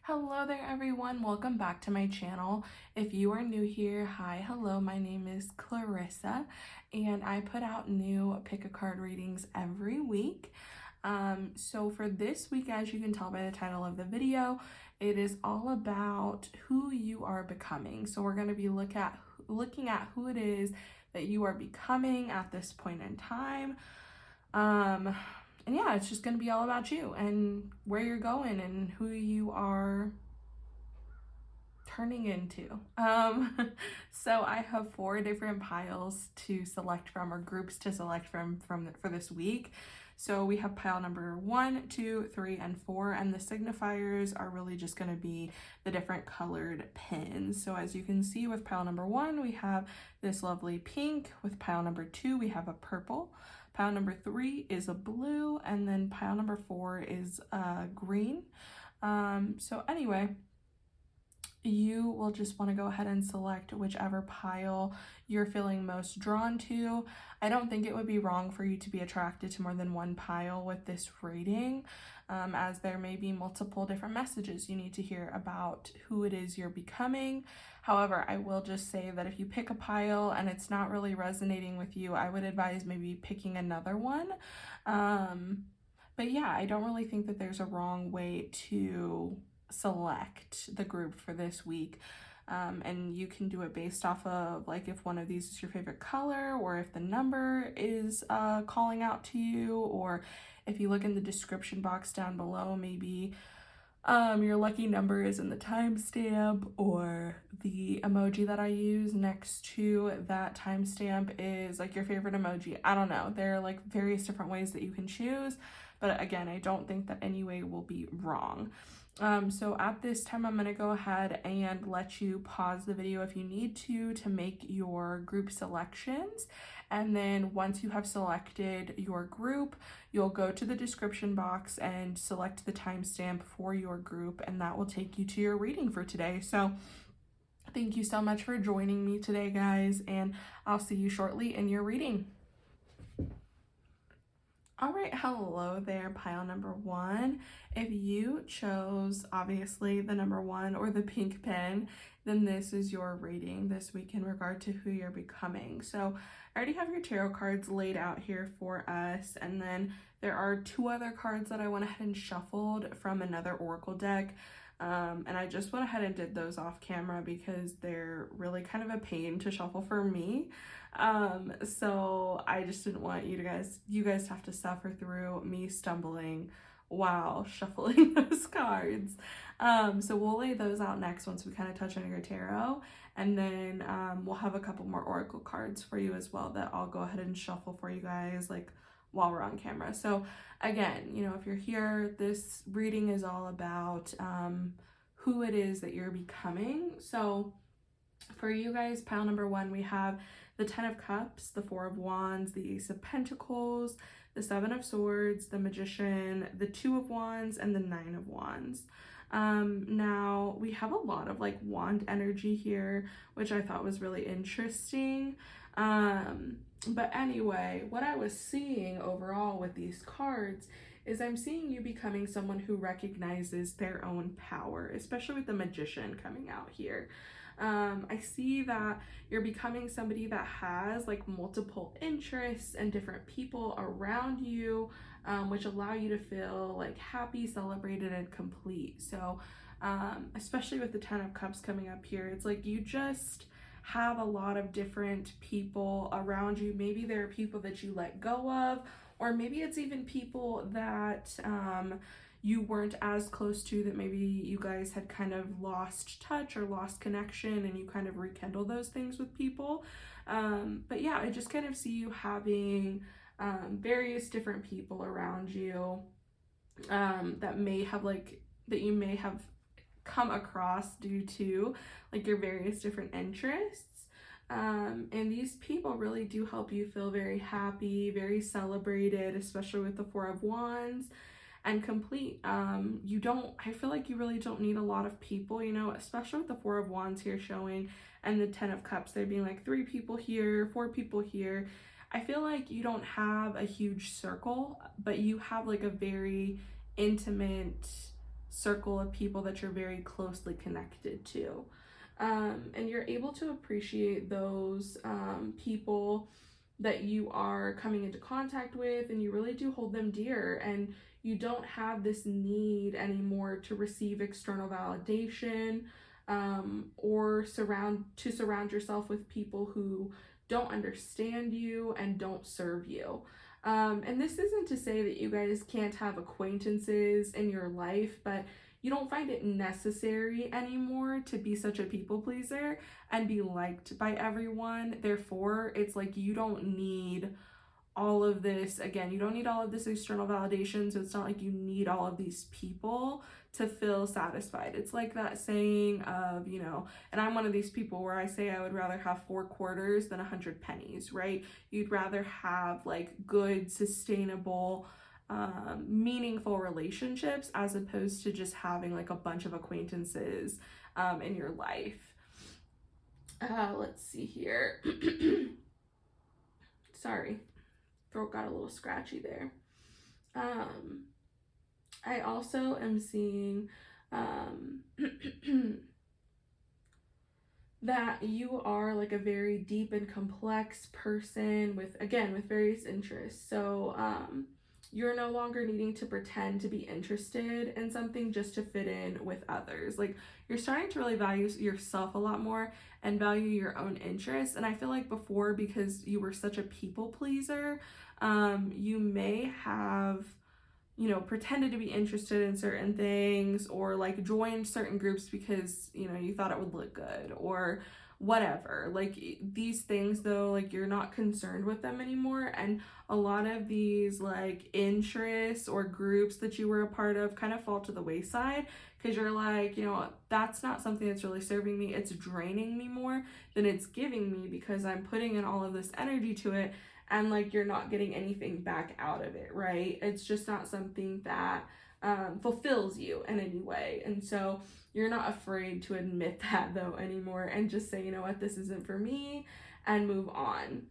Hello there everyone, welcome back to my channel. If you are new here, hi, hello, my name is Clarissa and I put out new pick a card readings every week. So for this week, as you can tell by the title of the video, it is all about who you are becoming. So we're going to be looking at who it is that you are becoming at this point in time. And yeah, it's just going to be all about you and where you're going and who you are turning into. So I have 4 different piles to select from, or groups to select from for this week. So we have pile number 1, 2, 3, and 4, and the signifiers are really just going to be the different colored pins. So as you can see with pile number 1, we have this lovely pink. With pile number 2, we have a purple. Pile number 3 is a blue, and then pile number 4 is green. So anyway, you will just want to go ahead and select whichever pile you're feeling most drawn to. I don't think it would be wrong for you to be attracted to more than one pile with this reading, as there may be multiple different messages you need to hear about who it is you're becoming. However, I will just say that if you pick a pile and it's not really resonating with you, I would advise maybe picking another one. But yeah, I don't really think that there's a wrong way to select the group for this week. And you can do it based off of like if one of these is your favorite color, or if the number is calling out to you, or if you look in the description box down below, maybe your lucky number is in the timestamp, or the emoji that I use next to that timestamp is like your favorite emoji. I don't know. There are like various different ways that you can choose, but again, I don't think that any way will be wrong. So at this time, I'm going to go ahead and let you pause the video if you need to make your group selections. And then once you have selected your group, you'll go to the description box and select the timestamp for your group, and that will take you to your reading for today. So thank you so much for joining me today, guys, and I'll see you shortly in your reading. All right, hello there, pile number 1. If you chose, obviously, the number 1 or the pink pen, then this is your reading this week in regard to who you're becoming. So I already have your tarot cards laid out here for us, and then there are 2 other cards that I went ahead and shuffled from another oracle deck. And I just went ahead and did those off camera because they're really kind of a pain to shuffle for me. So I just didn't want you guys to have to suffer through me stumbling while shuffling those cards. So we'll lay those out next once we kind of touch on your tarot, and then we'll have a couple more oracle cards for you as well that I'll go ahead and shuffle for you guys like while we're on camera. So again, you know, if you're here, this reading is all about who it is that you're becoming. So for you guys, pile number 1, we have the 10 of Cups, the 4 of Wands, the Ace of Pentacles, the 7 of Swords, the Magician, the 2 of Wands, and the 9 of Wands. Now we have a lot of like wand energy here, which I thought was really interesting. But anyway, what I was seeing overall with these cards is I'm seeing you becoming someone who recognizes their own power, especially with the Magician coming out here. I see that you're becoming somebody that has like multiple interests and different people around you, which allow you to feel like happy, celebrated, and complete. So especially with the 10 of Cups coming up here, it's like you just have a lot of different people around you. Maybe there are people that you let go of, or maybe it's even people that you weren't as close to, that maybe you guys had kind of lost touch or lost connection, and you kind of rekindle those things with people. But yeah, I just kind of see you having various different people around you that you may have come across due to like your various different interests. And these people really do help you feel very happy, very celebrated, especially with the 4 of Wands, and complete. I feel like you really don't need a lot of people, you know, especially with the 4 of Wands here showing, and the 10 of Cups, there being like 3 people here, 4 people here. I feel like you don't have a huge circle, but you have like a very intimate circle of people that you're very closely connected to. And you're able to appreciate those people that you are coming into contact with, and you really do hold them dear, and you don't have this need anymore to receive external validation, or surround yourself with people who don't understand you and don't serve you. And this isn't to say that you guys can't have acquaintances in your life, but you don't find it necessary anymore to be such a people pleaser and be liked by everyone. Therefore, it's like you don't need all of this. Again, you don't need all of this external validation, so it's not like you need all of these people to feel satisfied. It's like that saying of, and I'm one of these people where I say I would rather have 4 quarters than 100 pennies, right? You'd rather have like good, sustainable, meaningful relationships as opposed to just having like a bunch of acquaintances in your life. Let's see here. Sorry, throat got a little scratchy there. I also am seeing that you are like a very deep and complex person with various interests. So you're no longer needing to pretend to be interested in something just to fit in with others. Like, you're starting to really value yourself a lot more and value your own interests. And I feel like before, because you were such a people pleaser, you may have, pretended to be interested in certain things, or like joined certain groups because, you thought it would look good or whatever. Like, these things though, like, you're not concerned with them anymore, and a lot of these like interests or groups that you were a part of kind of fall to the wayside because you're like, that's not something that's really serving me. It's draining me more than it's giving me because I'm putting in all of this energy to it, and like, you're not getting anything back out of it, right? It's just not something that fulfills you in any way. And so you're not afraid to admit that though anymore and just say, you know what, this isn't for me, and move on.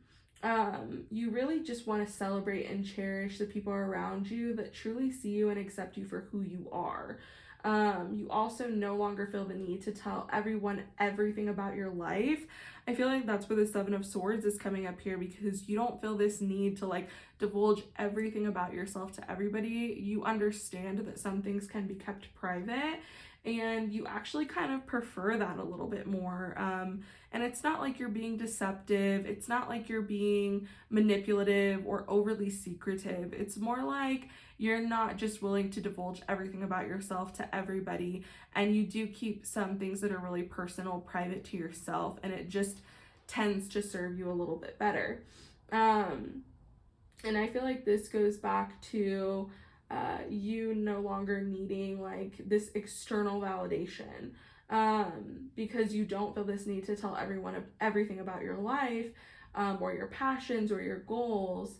You really just want to celebrate and cherish the people around you that truly see you and accept you for who you are. You also no longer feel the need to tell everyone everything about your life. I feel like that's where the 7 of Swords is coming up here, because you don't feel this need to like divulge everything about yourself to everybody. You understand that some things can be kept private, and you actually kind of prefer that a little bit more. And it's not like you're being deceptive. It's not like you're being manipulative or overly secretive. It's more like you're not just willing to divulge everything about yourself to everybody, and you do keep some things that are really personal, private to yourself, and it just tends to serve you a little bit better. And I feel like this goes back to you no longer needing like this external validation, because you don't feel this need to tell everyone everything about your life, or your passions or your goals,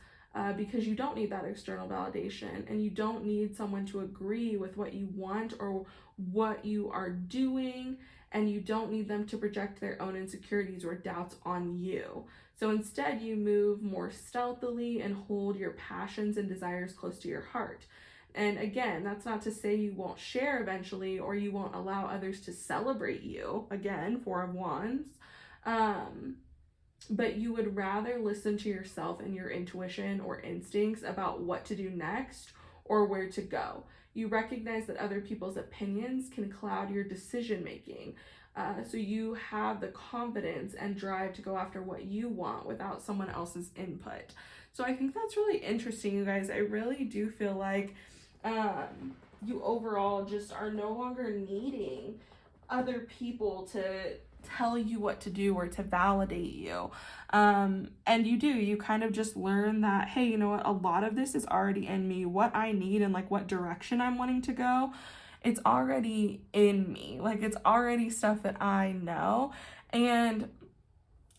because you don't need that external validation, and you don't need someone to agree with what you want or what you are doing, and you don't need them to project their own insecurities or doubts on you. So instead, you move more stealthily and hold your passions and desires close to your heart. And again, that's not to say you won't share eventually, or you won't allow others to celebrate you. Again, 4 of Wands. But you would rather listen to yourself and your intuition or instincts about what to do next or where to go. You recognize that other people's opinions can cloud your decision making. So you have the confidence and drive to go after what you want without someone else's input. So I think that's really interesting, you guys. I really do feel like you overall just are no longer needing other people to tell you what to do or to validate you. And you kind of just learn that, hey, you know what, a lot of this is already in me. What I need and like what direction I'm wanting to go, it's already in me. Like, it's already stuff that I know. And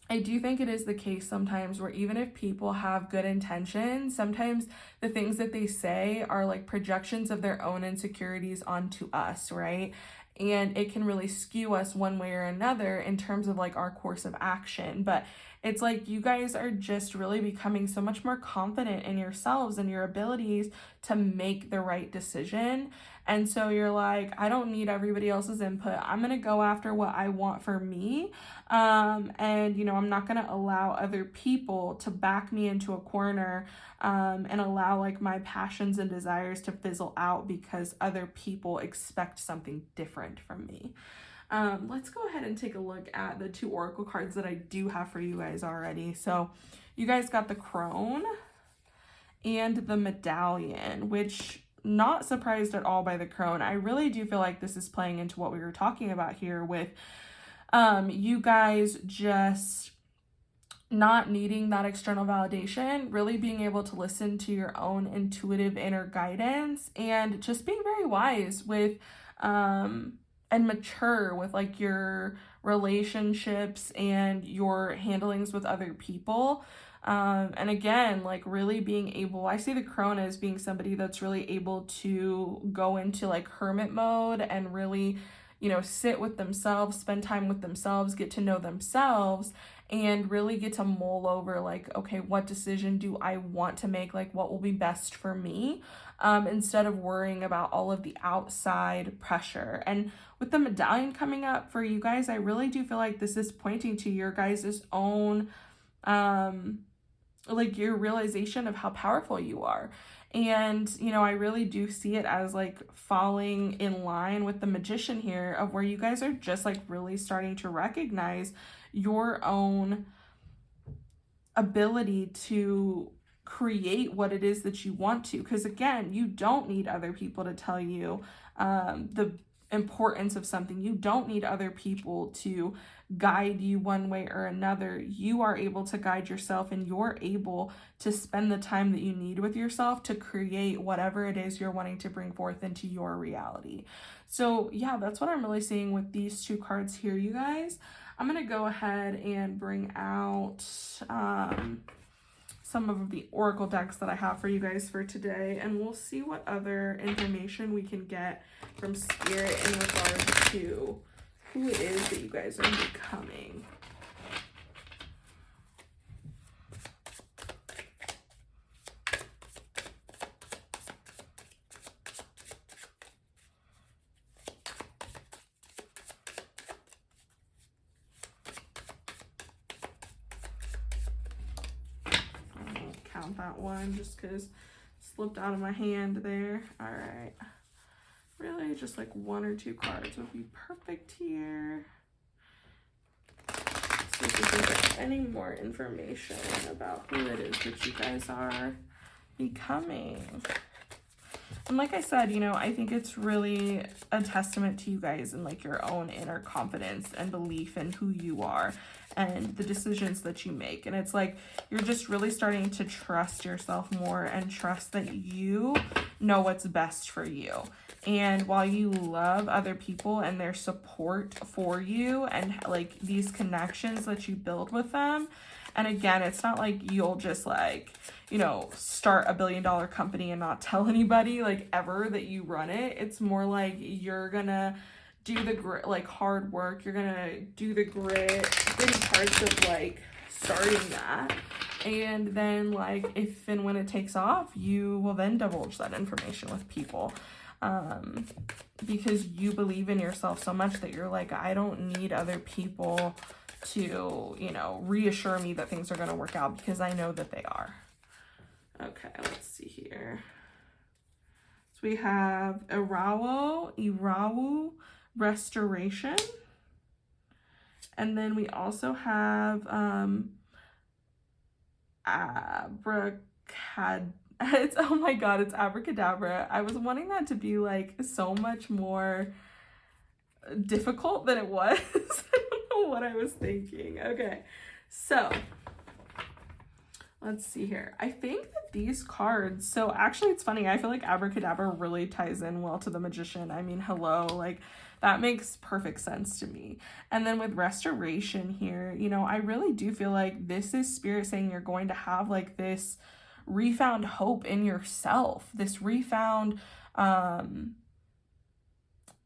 I do think it is the case sometimes where even if people have good intentions, sometimes the things that they say are like projections of their own insecurities onto us, right? and it can really skew us one way or another in terms of like our course of action. But it's like you guys are just really becoming so much more confident in yourselves and your abilities to make the right decision. And so you're like, I don't need everybody else's input. I'm going to go after what I want for me. And, you know, I'm not going to allow other people to back me into a corner and allow like my passions and desires to fizzle out because other people expect something different from me. Let's go ahead and take a look at the 2 oracle cards that I do have for you guys already. So you guys got the crone and the medallion, which not surprised at all by the crone. I really do feel like this is playing into what we were talking about here with you guys just not needing that external validation, really being able to listen to your own intuitive inner guidance and just being very wise with and mature with like your relationships and your handlings with other people. And again, like really being able, I see the crone as being somebody that's really able to go into like hermit mode and really, you know, sit with themselves, spend time with themselves, get to know themselves, and really get to mull over like, okay, what decision do I want to make? Like what will be best for me? Instead of worrying about all of the outside pressure. And with the medallion coming up for you guys, I really do feel like this is pointing to your guys' own, like your realization of how powerful you are. And, you know, I really do see it as like falling in line with the magician here of where you guys are just like really starting to recognize your own ability to create what it is that you want to. Because again, you don't need other people to tell you the importance of something. You don't need other people to guide you one way or another. You are able to guide yourself, and you're able to spend the time that you need with yourself to create whatever it is you're wanting to bring forth into your reality. So yeah, that's what I'm really seeing with these 2 cards here, you guys. I'm going to go ahead and bring out some of the oracle decks that I have for you guys for today, and we'll see what other information we can get from Spirit in regards to who it is that you guys are becoming. Count that one just because slipped out of my hand there. All right, really just like 1 or 2 cards would be perfect here. See if we can get any more information about who it is that you guys are becoming. And like I said, you know, I think it's really a testament to you guys and like your own inner confidence and belief in who you are and the decisions that you make. And it's like you're just really starting to trust yourself more and trust that you know what's best for you. And while you love other people and their support for you and like these connections that you build with them, and again, it's not like you'll just like, you know, start $1 billion company and not tell anybody like ever that you run it. It's more like you're gonna do the like hard work. You're gonna do the gritty parts of like starting that. And then like if and when it takes off, you will then divulge that information with people. Because you believe in yourself so much that you're like, I don't need other people to, you know, reassure me that things are going to work out because I know that they are. Okay, let's see here. So we have Irawu, restoration. And then we also have it's, oh my god, it's abracadabra. I was wanting that to be like so much more difficult than it was. I don't know what I was thinking. Okay, so let's see here. I think that these cards, so actually it's funny, I feel like abracadabra really ties in well to the magician. I mean, hello, like that makes perfect sense to me. And then with restoration here, you know, I really do feel like this is spirit saying you're going to have like this refound hope in yourself, this refound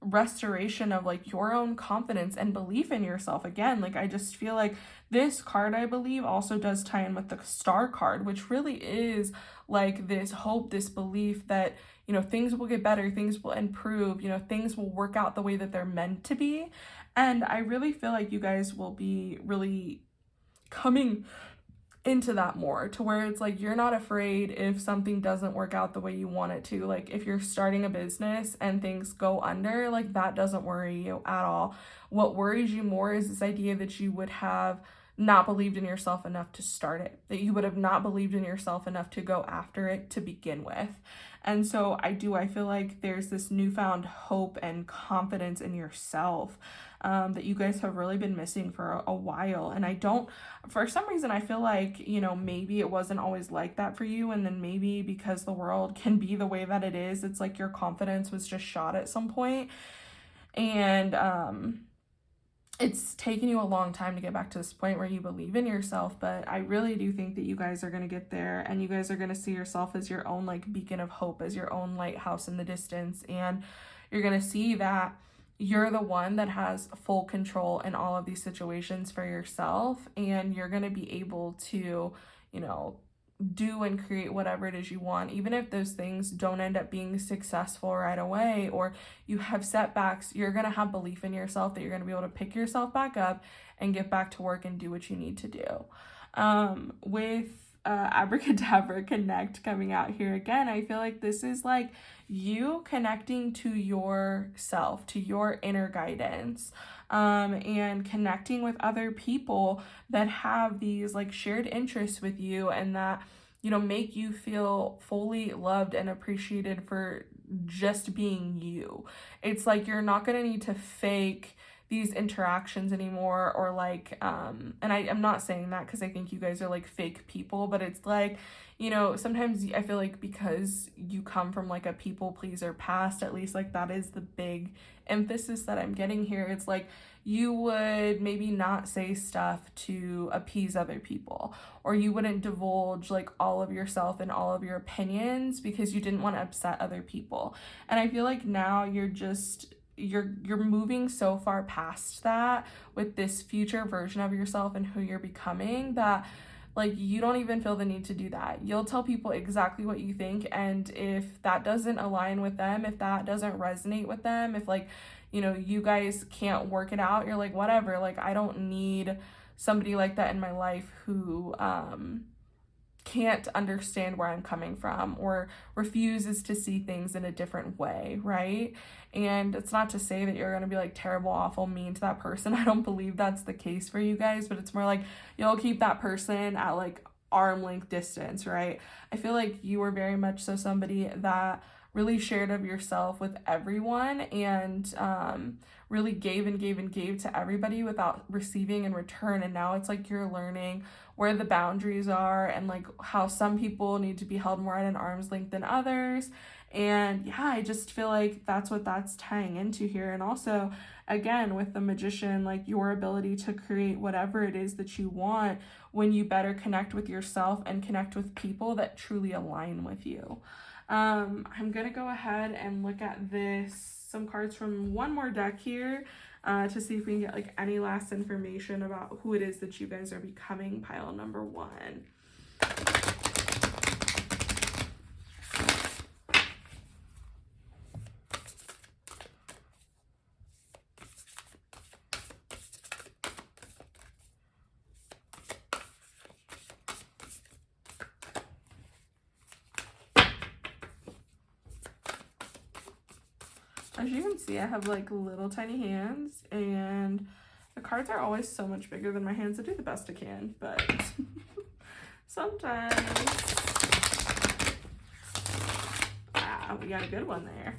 restoration of like your own confidence and belief in yourself. Again, like I just feel like this card, I believe, also does tie in with the Star card, which really is like this hope, this belief that, you know, things will get better, things will improve, you know, things will work out the way that they're meant to be. And I really feel like you guys will be really coming into that more, to where it's like you're not afraid if something doesn't work out the way you want it to. Like if you're starting a business and things go under, like that doesn't worry you at all. What worries you more is this idea that you would have not believed in yourself enough to start it, that you would have not believed in yourself enough to go after it to begin with. And so I feel like there's this newfound hope and confidence in yourself that you guys have really been missing for a while. And for some reason, I feel like, you know, maybe it wasn't always like that for you. And then maybe because the world can be the way that it is, it's like your confidence was just shot at some point. And it's taken you a long time to get back to this point where you believe in yourself, but I really do think that you guys are going to get there, and you guys are going to see yourself as your own like beacon of hope, as your own lighthouse in the distance, and you're going to see that you're the one that has full control in all of these situations for yourself, and you're going to be able to, you know, do and create whatever it is you want, even if those things don't end up being successful right away or you have setbacks. You're going to have belief in yourself that you're going to be able to pick yourself back up and get back to work and do what you need to do. With Abracadabra Connect coming out here again, I feel like this is like you connecting to yourself, to your inner guidance, and connecting with other people that have these like shared interests with you, and that, you know, make you feel fully loved and appreciated for just being you. It's like you're not going to need to fake these interactions anymore, or like and I'm not saying that because I think you guys are like fake people, but it's like, you know, sometimes I feel like because you come from like a people pleaser past, at least like that is the big emphasis that I'm getting here. It's like you would maybe not say stuff to appease other people, or you wouldn't divulge like all of yourself and all of your opinions because you didn't want to upset other people. And I feel like now you're moving so far past that with this future version of yourself and who you're becoming, that like you don't even feel the need to do that. You'll tell people exactly what you think, and if that doesn't align with them, if that doesn't resonate with them, if like, you know, you guys can't work it out, you're like, whatever, like I don't need somebody like that in my life who can't understand where I'm coming from or refuses to see things in a different way, right? And it's not to say that you're going to be like terrible, awful, mean to that person. I don't believe that's the case for you guys, but it's more like you'll keep that person at like arm length distance, right? I feel like you were very much so somebody that really shared of yourself with everyone, and really gave and gave and gave to everybody without receiving in return. And now it's like you're learning where the boundaries are, and like how some people need to be held more at an arm's length than others. And yeah, I just feel like that's what that's tying into here. And also, again, with the Magician, like your ability to create whatever it is that you want when you better connect with yourself and connect with people that truly align with you. I'm going to go ahead and look at some cards from one more deck here to see if we can get like any last information about who it is that you guys are becoming, pile number one. As you can see, I have like little tiny hands, and the cards are always so much bigger than my hands. I do the best I can, but sometimes, we got a good one there.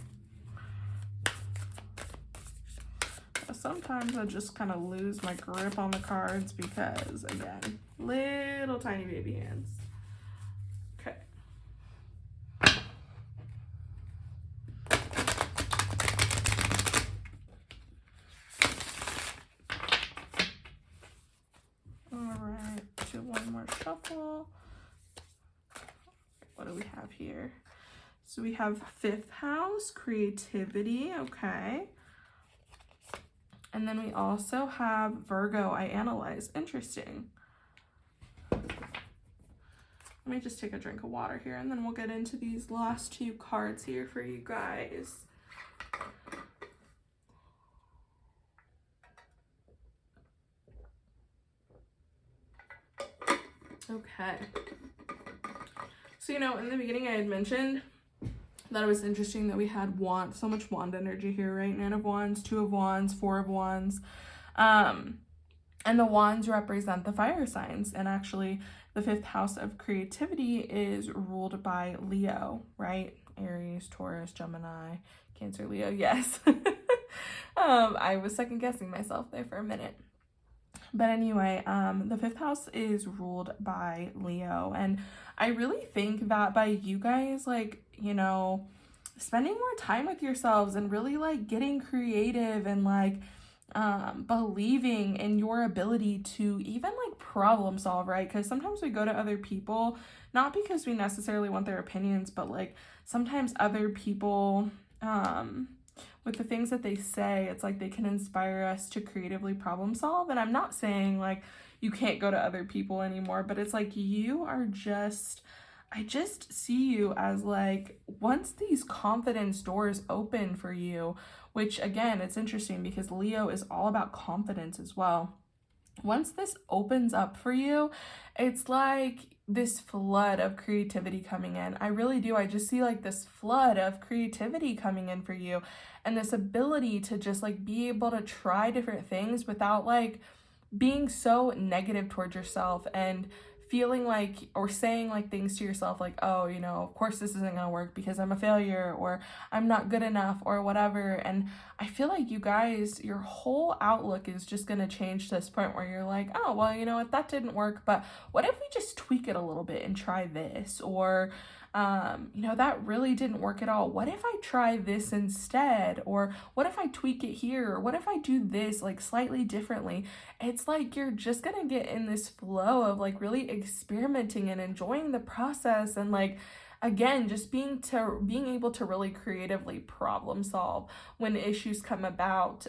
Sometimes I just kind of lose my grip on the cards because, again, little tiny baby hands. Okay. One more shuffle. What do we have here? So we have 5th house, creativity. Okay. And then we also have Virgo, I analyze. Interesting. Let me just take a drink of water here, and then we'll get into these last two cards here for you guys. Okay. So, in the beginning I had mentioned that it was interesting that we had so much wand energy here, right? 9 of Wands, 2 of Wands, 4 of Wands. And the wands represent the fire signs. And actually, the 5th house of creativity is ruled by Leo, right? Aries, Taurus, Gemini, Cancer, Leo. Yes. I was second guessing myself there for a minute. But anyway, the 5th house is ruled by Leo. And I really think that by you guys, spending more time with yourselves and really, getting creative and, believing in your ability to even, problem solve, right? Because sometimes we go to other people, not because we necessarily want their opinions, but, sometimes other people, with the things that they say, it's they can inspire us to creatively problem solve. And I'm not saying you can't go to other people anymore, but it's you are I just see you as once these confidence doors open for you, which again, it's interesting because Leo is all about confidence as well. Once this opens up for you, it's this flood of creativity coming in. I really do. I just see this flood of creativity coming in for you, and this ability to just be able to try different things without being so negative towards yourself and feeling or saying things to yourself oh, of course this isn't gonna work because I'm a failure or I'm not good enough or whatever. And I feel you guys, your whole outlook is just gonna change to this point where you're oh, well, you know what, that didn't work, but what if we just tweak it a little bit and try this? Or that really didn't work at all. What if I try this instead? Or what if I tweak it here? Or what if I do this slightly differently? It's you're just gonna get in this flow of really experimenting and enjoying the process, and again, just being able to really creatively problem solve when issues come about.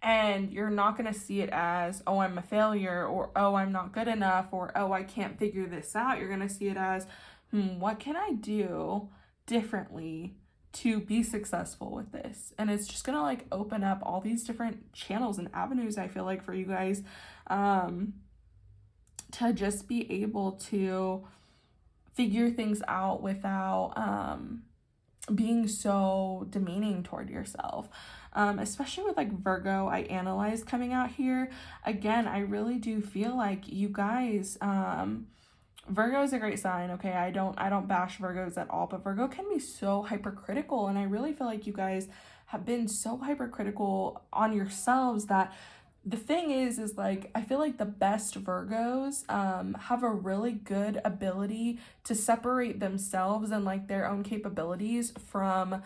And you're not going to see it as, oh, I'm a failure, or oh, I'm not good enough, or oh, I can't figure this out. You're going to see it as, what can I do differently to be successful with this? And it's just going to open up all these different channels and avenues, I feel for you guys, to just be able to figure things out without being so demeaning toward yourself. Especially with Virgo, I analyze coming out here. Again, I really do feel you guys, Virgo is a great sign, okay? I don't bash Virgos at all, but Virgo can be so hypercritical, and I really feel you guys have been so hypercritical on yourselves that the thing is I feel the best Virgos have a really good ability to separate themselves and their own capabilities from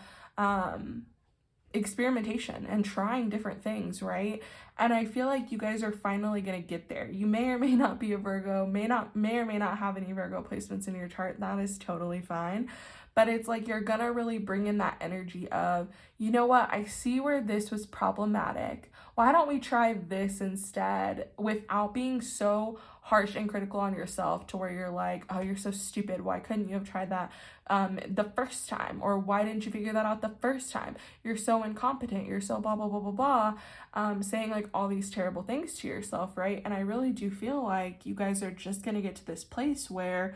experimentation and trying different things, right? And I feel you guys are finally gonna get there. You may or may not be a Virgo, may or may not have any Virgo placements in your chart. That is totally fine. But it's you're gonna really bring in that energy of, you know what, I see where this was problematic. Why don't we try this instead, without being so harsh and critical on yourself to where you're oh, you're so stupid. Why couldn't you have tried that the first time? Or why didn't you figure that out the first time? You're so incompetent. You're so blah, blah, blah, blah, blah. Saying all these terrible things to yourself, right? And I really do feel you guys are just going to get to this place where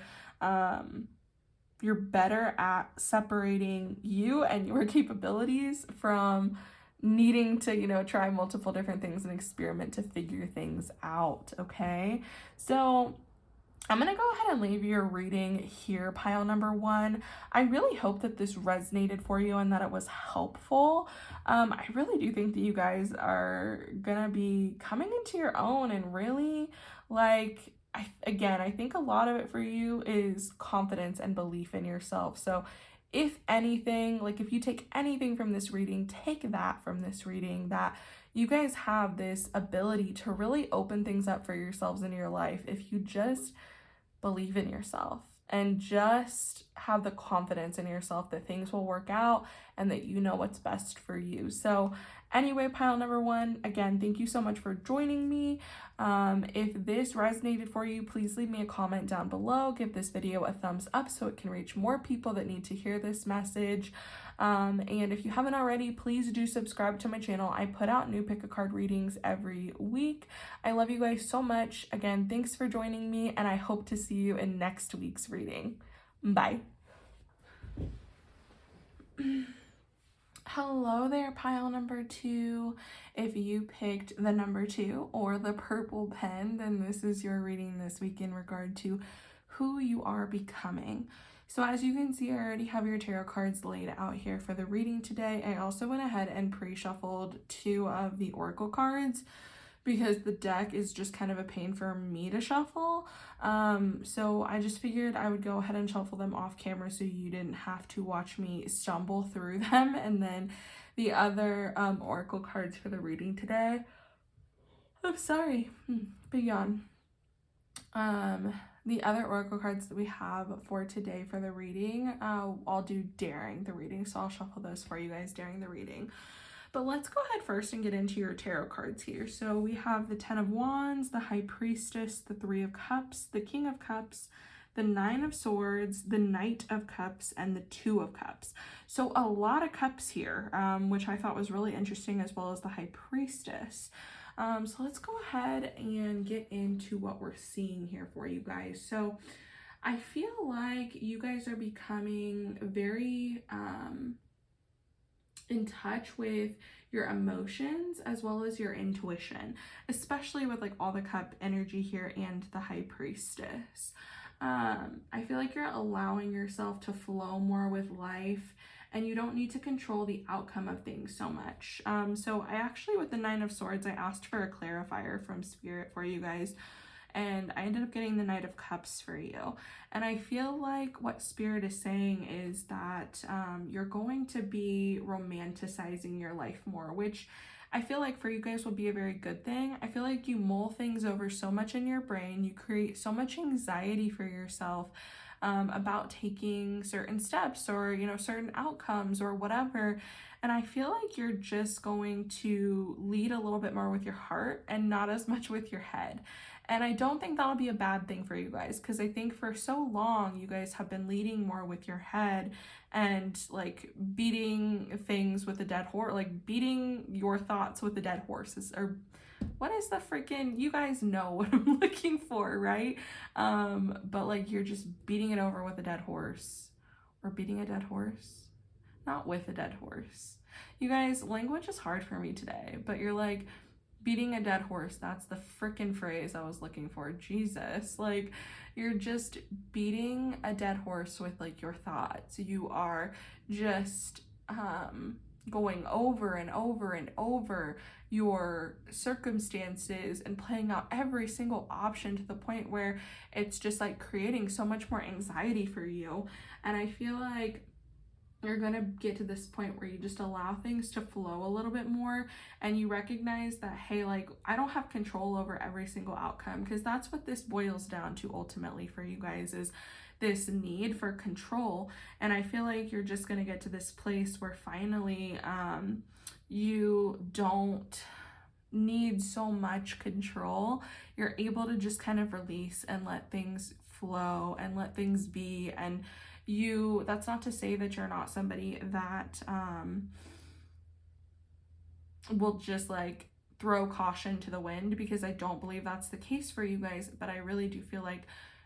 you're better at separating you and your capabilities from needing to, try multiple different things and experiment to figure things out, okay? So I'm going to go ahead and leave your reading here, pile number 1. I really hope that this resonated for you and that it was helpful. I really do think that you guys are going to be coming into your own and really I think a lot of it for you is confidence and belief in yourself. So if anything, if you take anything from this reading, take that from this reading, that you guys have this ability to really open things up for yourselves in your life if you just believe in yourself and just have the confidence in yourself that things will work out and that you know what's best for you. So anyway, pile number one, again, thank you so much for joining me. If this resonated for you, please leave me a comment down below. Give this video a thumbs up so it can reach more people that need to hear this message. And if you haven't already, please do subscribe to my channel. I put out new pick a card readings every week. I love you guys so much. Again, thanks for joining me, and I hope to see you in next week's reading. Bye. Hello there, pile number two. If you picked the number 2 or the purple pen, then this is your reading this week in regard to who you are becoming. So as you can see, I already have your tarot cards laid out here for the reading today. I also went ahead and pre-shuffled 2 of the oracle cards because the deck is just kind of a pain for me to shuffle. So I just figured I would go ahead and shuffle them off camera so you didn't have to watch me stumble through them. And then the other oracle cards for the reading today, I'm sorry, big yawn. The other oracle cards that we have for today for the reading, I'll do during the reading, so I'll shuffle those for you guys during the reading. But let's go ahead first and get into your tarot cards here. So we have the 10 of Wands, the High Priestess, the 3 of Cups, the King of Cups, the 9 of Swords, the Knight of Cups, and the 2 of Cups. So a lot of cups here, which I thought was really interesting, as well as the High Priestess. So let's go ahead and get into what we're seeing here for you guys. So I feel like you guys are becoming very in touch with your emotions as well as your intuition, especially with like all the cup energy here and the High Priestess. I feel like you're allowing yourself to flow more with life, and you don't need to control the outcome of things so much. So I actually, with the 9 of Swords, I asked for a clarifier from Spirit for you guys, and I ended up getting the Knight of Cups for you. And I feel like what Spirit is saying is that you're going to be romanticizing your life more, which I feel like for you guys will be a very good thing. I feel like you mull things over so much in your brain. You create so much anxiety for yourself about taking certain steps or, you know, certain outcomes or whatever. And I feel like you're just going to lead a little bit more with your heart and not as much with your head. And I don't think that'll be a bad thing for you guys, because I think for so long you guys have been leading more with your head and like beating things with a dead horse, like beating your thoughts with a dead horses, or what is the freaking, you guys know what I'm looking for, right? But like you're just beating it over with a dead horse, or beating a dead horse, not with a dead horse. You guys, language is hard for me today, but you're like beating a dead horse. That's the freaking phrase I was looking for. Jesus, like you're just beating a dead horse with like your thoughts. You are just going over and over and over your circumstances and playing out every single option to the point where it's just like creating so much more anxiety for you. And I feel like you're gonna get to this point where you just allow things to flow a little bit more, and you recognize that, hey, like I don't have control over every single outcome, because that's what this boils down to ultimately for you guys, is this need for control. And I feel like you're just gonna get to this place where finally you don't need so much control. You're able to just kind of release and let things flow and let things be. And you, that's not to say that you're not somebody that will just like throw caution to the wind, because I don't believe that's the case for you guys. But I really do feel like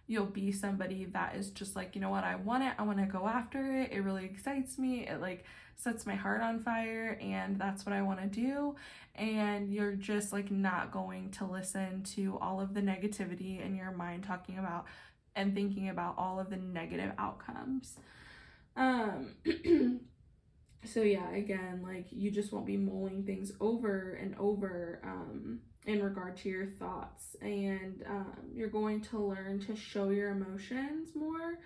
you'll be somebody that is just like, you know what, I want it, I want to go after it, it really excites me, it like sets my heart on fire, and that's what I want to do. And you're just like not going to listen to all of the negativity in your mind talking about and thinking about all of the negative outcomes. So yeah, again, like you just won't be mulling things over and over in regard to your thoughts, and you're going to learn to show your emotions more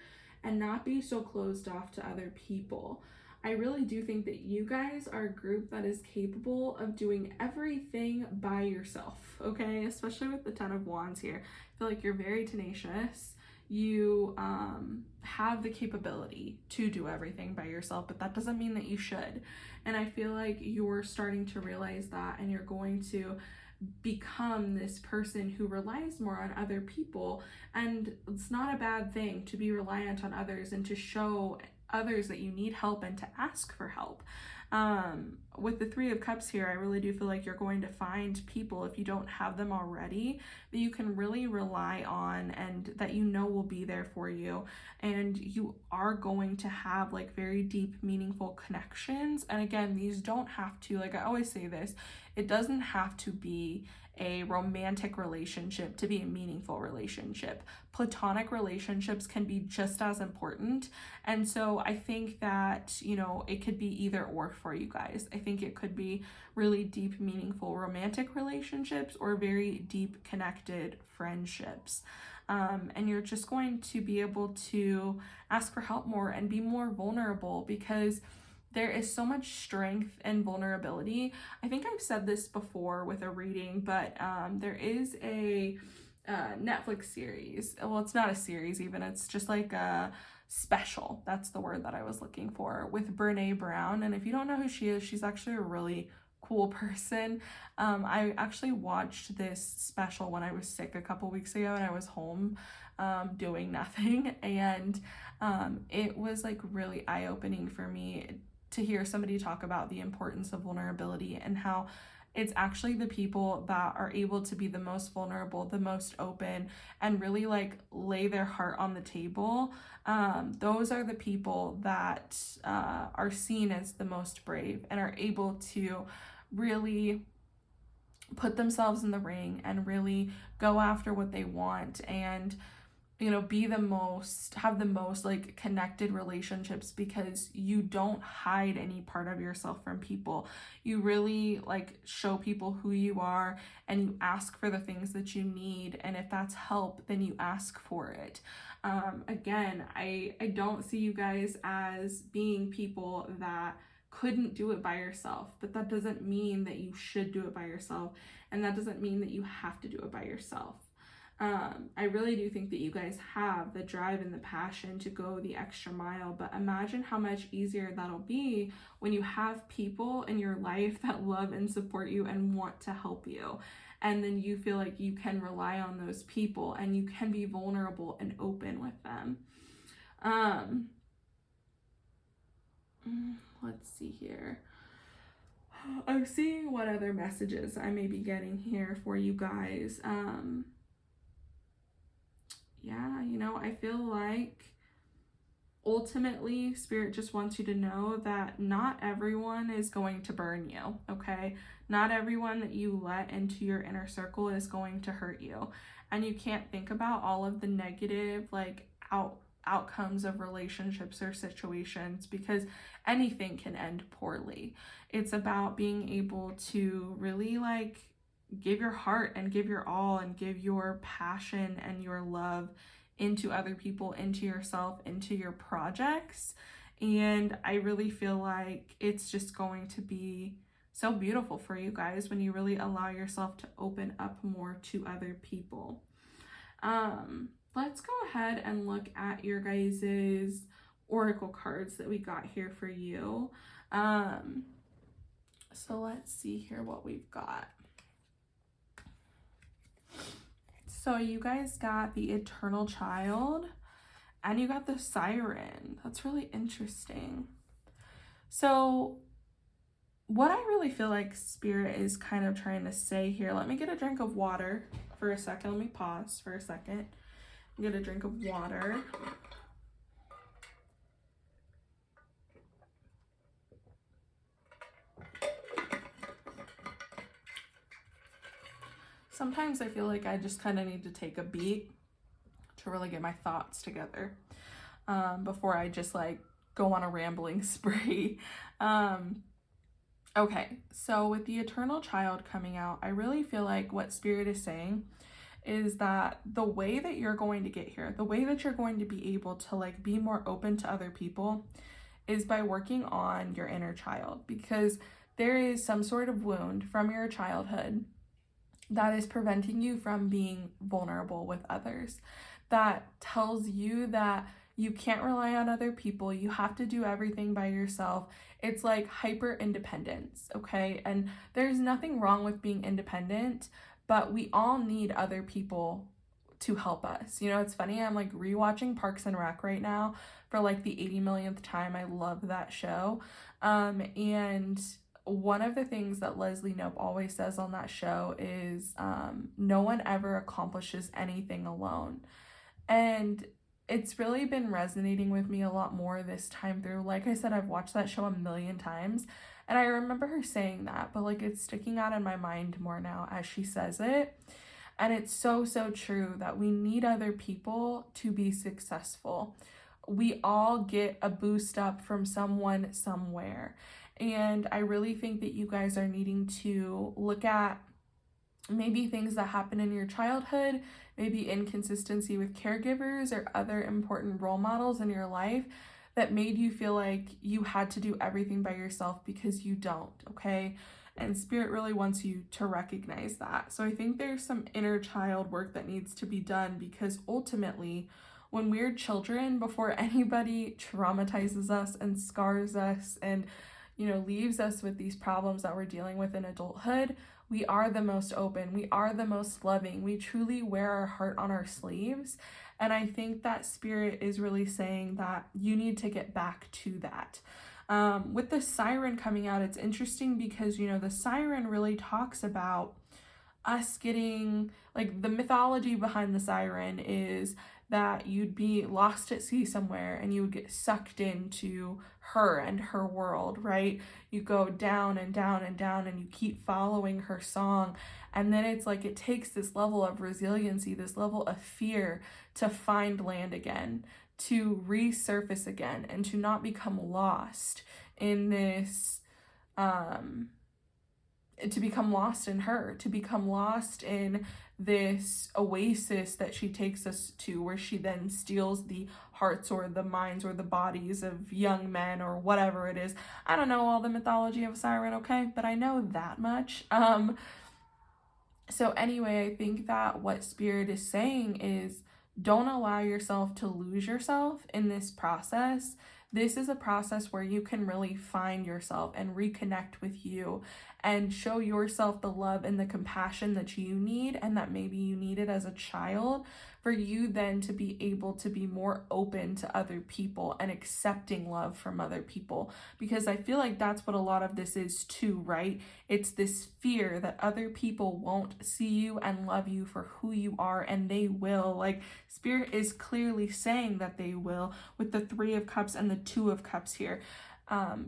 and not be so closed off to other people. I really do think that you guys are a group that is capable of doing everything by yourself, okay? Especially with the 10 of Wands here. I feel like you're very tenacious. you have the capability to do everything by yourself, but that doesn't mean that you should. And I feel like you're starting to realize that, and you're going to become this person who relies more on other people. And it's not a bad thing to be reliant on others and to show others that you need help and to ask for help. With the Three of Cups here, I really do feel like you're going to find people, if you don't have them already, that you can really rely on and that you know will be there for you. And you are going to have like very deep, meaningful connections. And again, these don't have to, like I always say this, it doesn't have to be a romantic relationship to be a meaningful relationship. Platonic relationships can be just as important. And so I think that, you know, it could be either or for you guys. I think it could be really deep, meaningful romantic relationships or very deep, connected friendships. And you're just going to be able to ask for help more and be more vulnerable, because there is so much strength and vulnerability. I think I've said this before with a reading, but there is a Netflix series. Well, it's not a series even. It's just like a special. That's the word that I was looking for, with Brene Brown. And if you don't know who she is, she's actually a really cool person. I actually watched this special when I was sick a couple weeks ago, and I was home doing nothing. And it was like really eye-opening for me to hear somebody talk about the importance of vulnerability and how it's actually the people that are able to be the most vulnerable, the most open, and really like lay their heart on the table. Those are the people that are seen as the most brave and are able to really put themselves in the ring and really go after what they want, and you know, have the most like connected relationships, because you don't hide any part of yourself from people. You really like show people who you are, and you ask for the things that you need. And if that's help, then you ask for it. Again, I don't see you guys as being people that couldn't do it by yourself, but that doesn't mean that you should do it by yourself. And that doesn't mean that you have to do it by yourself. I really do think that you guys have the drive and the passion to go the extra mile, but imagine how much easier that'll be when you have people in your life that love and support you and want to help you. And then you feel like you can rely on those people and you can be vulnerable and open with them. Let's see here. I'm seeing what other messages I may be getting here for you guys. Yeah, you know, I feel like ultimately Spirit just wants you to know that not everyone is going to burn you, okay? Not everyone that you let into your inner circle is going to hurt you. And you can't think about all of the negative like outcomes of relationships or situations, because anything can end poorly. It's about being able to really like give your heart and give your all and give your passion and your love into other people, into yourself, into your projects. And I really feel like it's just going to be so beautiful for you guys when you really allow yourself to open up more to other people. Let's go ahead and look at your guys's oracle cards that we got here for you. So let's see here what we've got. So you guys got the Eternal Child and you got the Siren. That's really interesting. So what I really feel like Spirit is kind of trying to say here, let me get a drink of water for a second. Let me pause for a second. Get a drink of water. Sometimes I feel like I just kind of need to take a beat to really get my thoughts together before I just like go on a rambling spree. Okay, so with the Eternal Child coming out, I really feel like what Spirit is saying is that the way that you're going to get here, the way that you're going to be able to like be more open to other people is by working on your inner child, because there is some sort of wound from your childhood that is preventing you from being vulnerable with others. that tells you that you can't rely on other people. You have to do everything by yourself. It's like hyper independence, okay? And there's nothing wrong with being independent, but we all need other people to help us. You know, it's funny, I'm like rewatching Parks and Rec right now for like the 80 millionth time. I love that show. And one of the things that Leslie Knope always says on that show is no one ever accomplishes anything alone. And it's really been resonating with me a lot more this time through. Like I said, I've watched that show a million times, and I remember her saying that, but like it's sticking out in my mind more now as she says it. And it's so, so true that we need other people to be successful. We all get a boost up from someone somewhere. And I really think that you guys are needing to look at maybe things that happen in your childhood, maybe inconsistency with caregivers or other important role models in your life that made you feel like you had to do everything by yourself, because you don't, okay? And Spirit really wants you to recognize that. So I think there's some inner child work that needs to be done, because ultimately, when we're children, before anybody traumatizes us and scars us and, you know, leaves us with these problems that we're dealing with in adulthood, we are the most open. We are the most loving. We truly wear our heart on our sleeves. And I think that Spirit is really saying that you need to get back to that. With the siren coming out, it's interesting because, you know, the siren really talks about us getting, like, the mythology behind the siren is that you'd be lost at sea somewhere and you would get sucked into her and her world, right? You go down and down and down and you keep following her song. And then it's like it takes this level of resiliency, this level of fear to find land again, to resurface again, and to not become lost in this, to become lost in her, to become lost in this oasis that she takes us to, where she then steals the hearts or the minds or the bodies of young men or whatever it is. I don't know all the mythology of Siren, okay, but I know that much. So anyway, I think that what Spirit is saying is, don't allow yourself to lose yourself in this process. This is a process where you can really find yourself and reconnect with you and show yourself the love and the compassion that you need and that maybe you needed as a child, for you then to be able to be more open to other people and accepting love from other people. Because I feel like that's what a lot of this is too, right? It's this fear that other people won't see you and love you for who you are, and they will. Like, Spirit is clearly saying that they will with the 3 of Cups and the 2 of Cups here.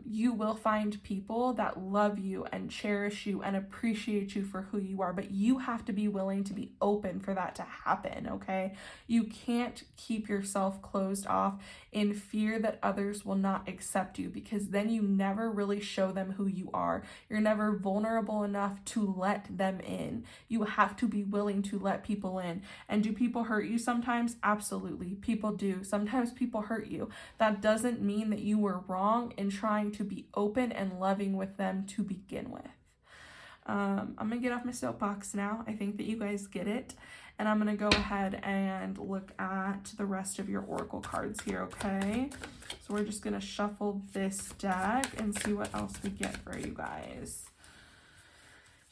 You will find people that love you and cherish you and appreciate you for who you are, but you have to be willing to be open for that to happen, okay? You can't keep yourself closed off in fear that others will not accept you, because then you never really show them who you are. You're never vulnerable enough to let them in. You have to be willing to let people in. And do people hurt you sometimes? Absolutely. People do. Sometimes people hurt you. That doesn't mean that you were wrong in trying to be open and loving with them to begin with. I'm gonna get off my soapbox now. I think that you guys get it, and I'm gonna go ahead and look at the rest of your oracle cards here, okay? So we're just gonna shuffle this deck and see what else we get for you guys.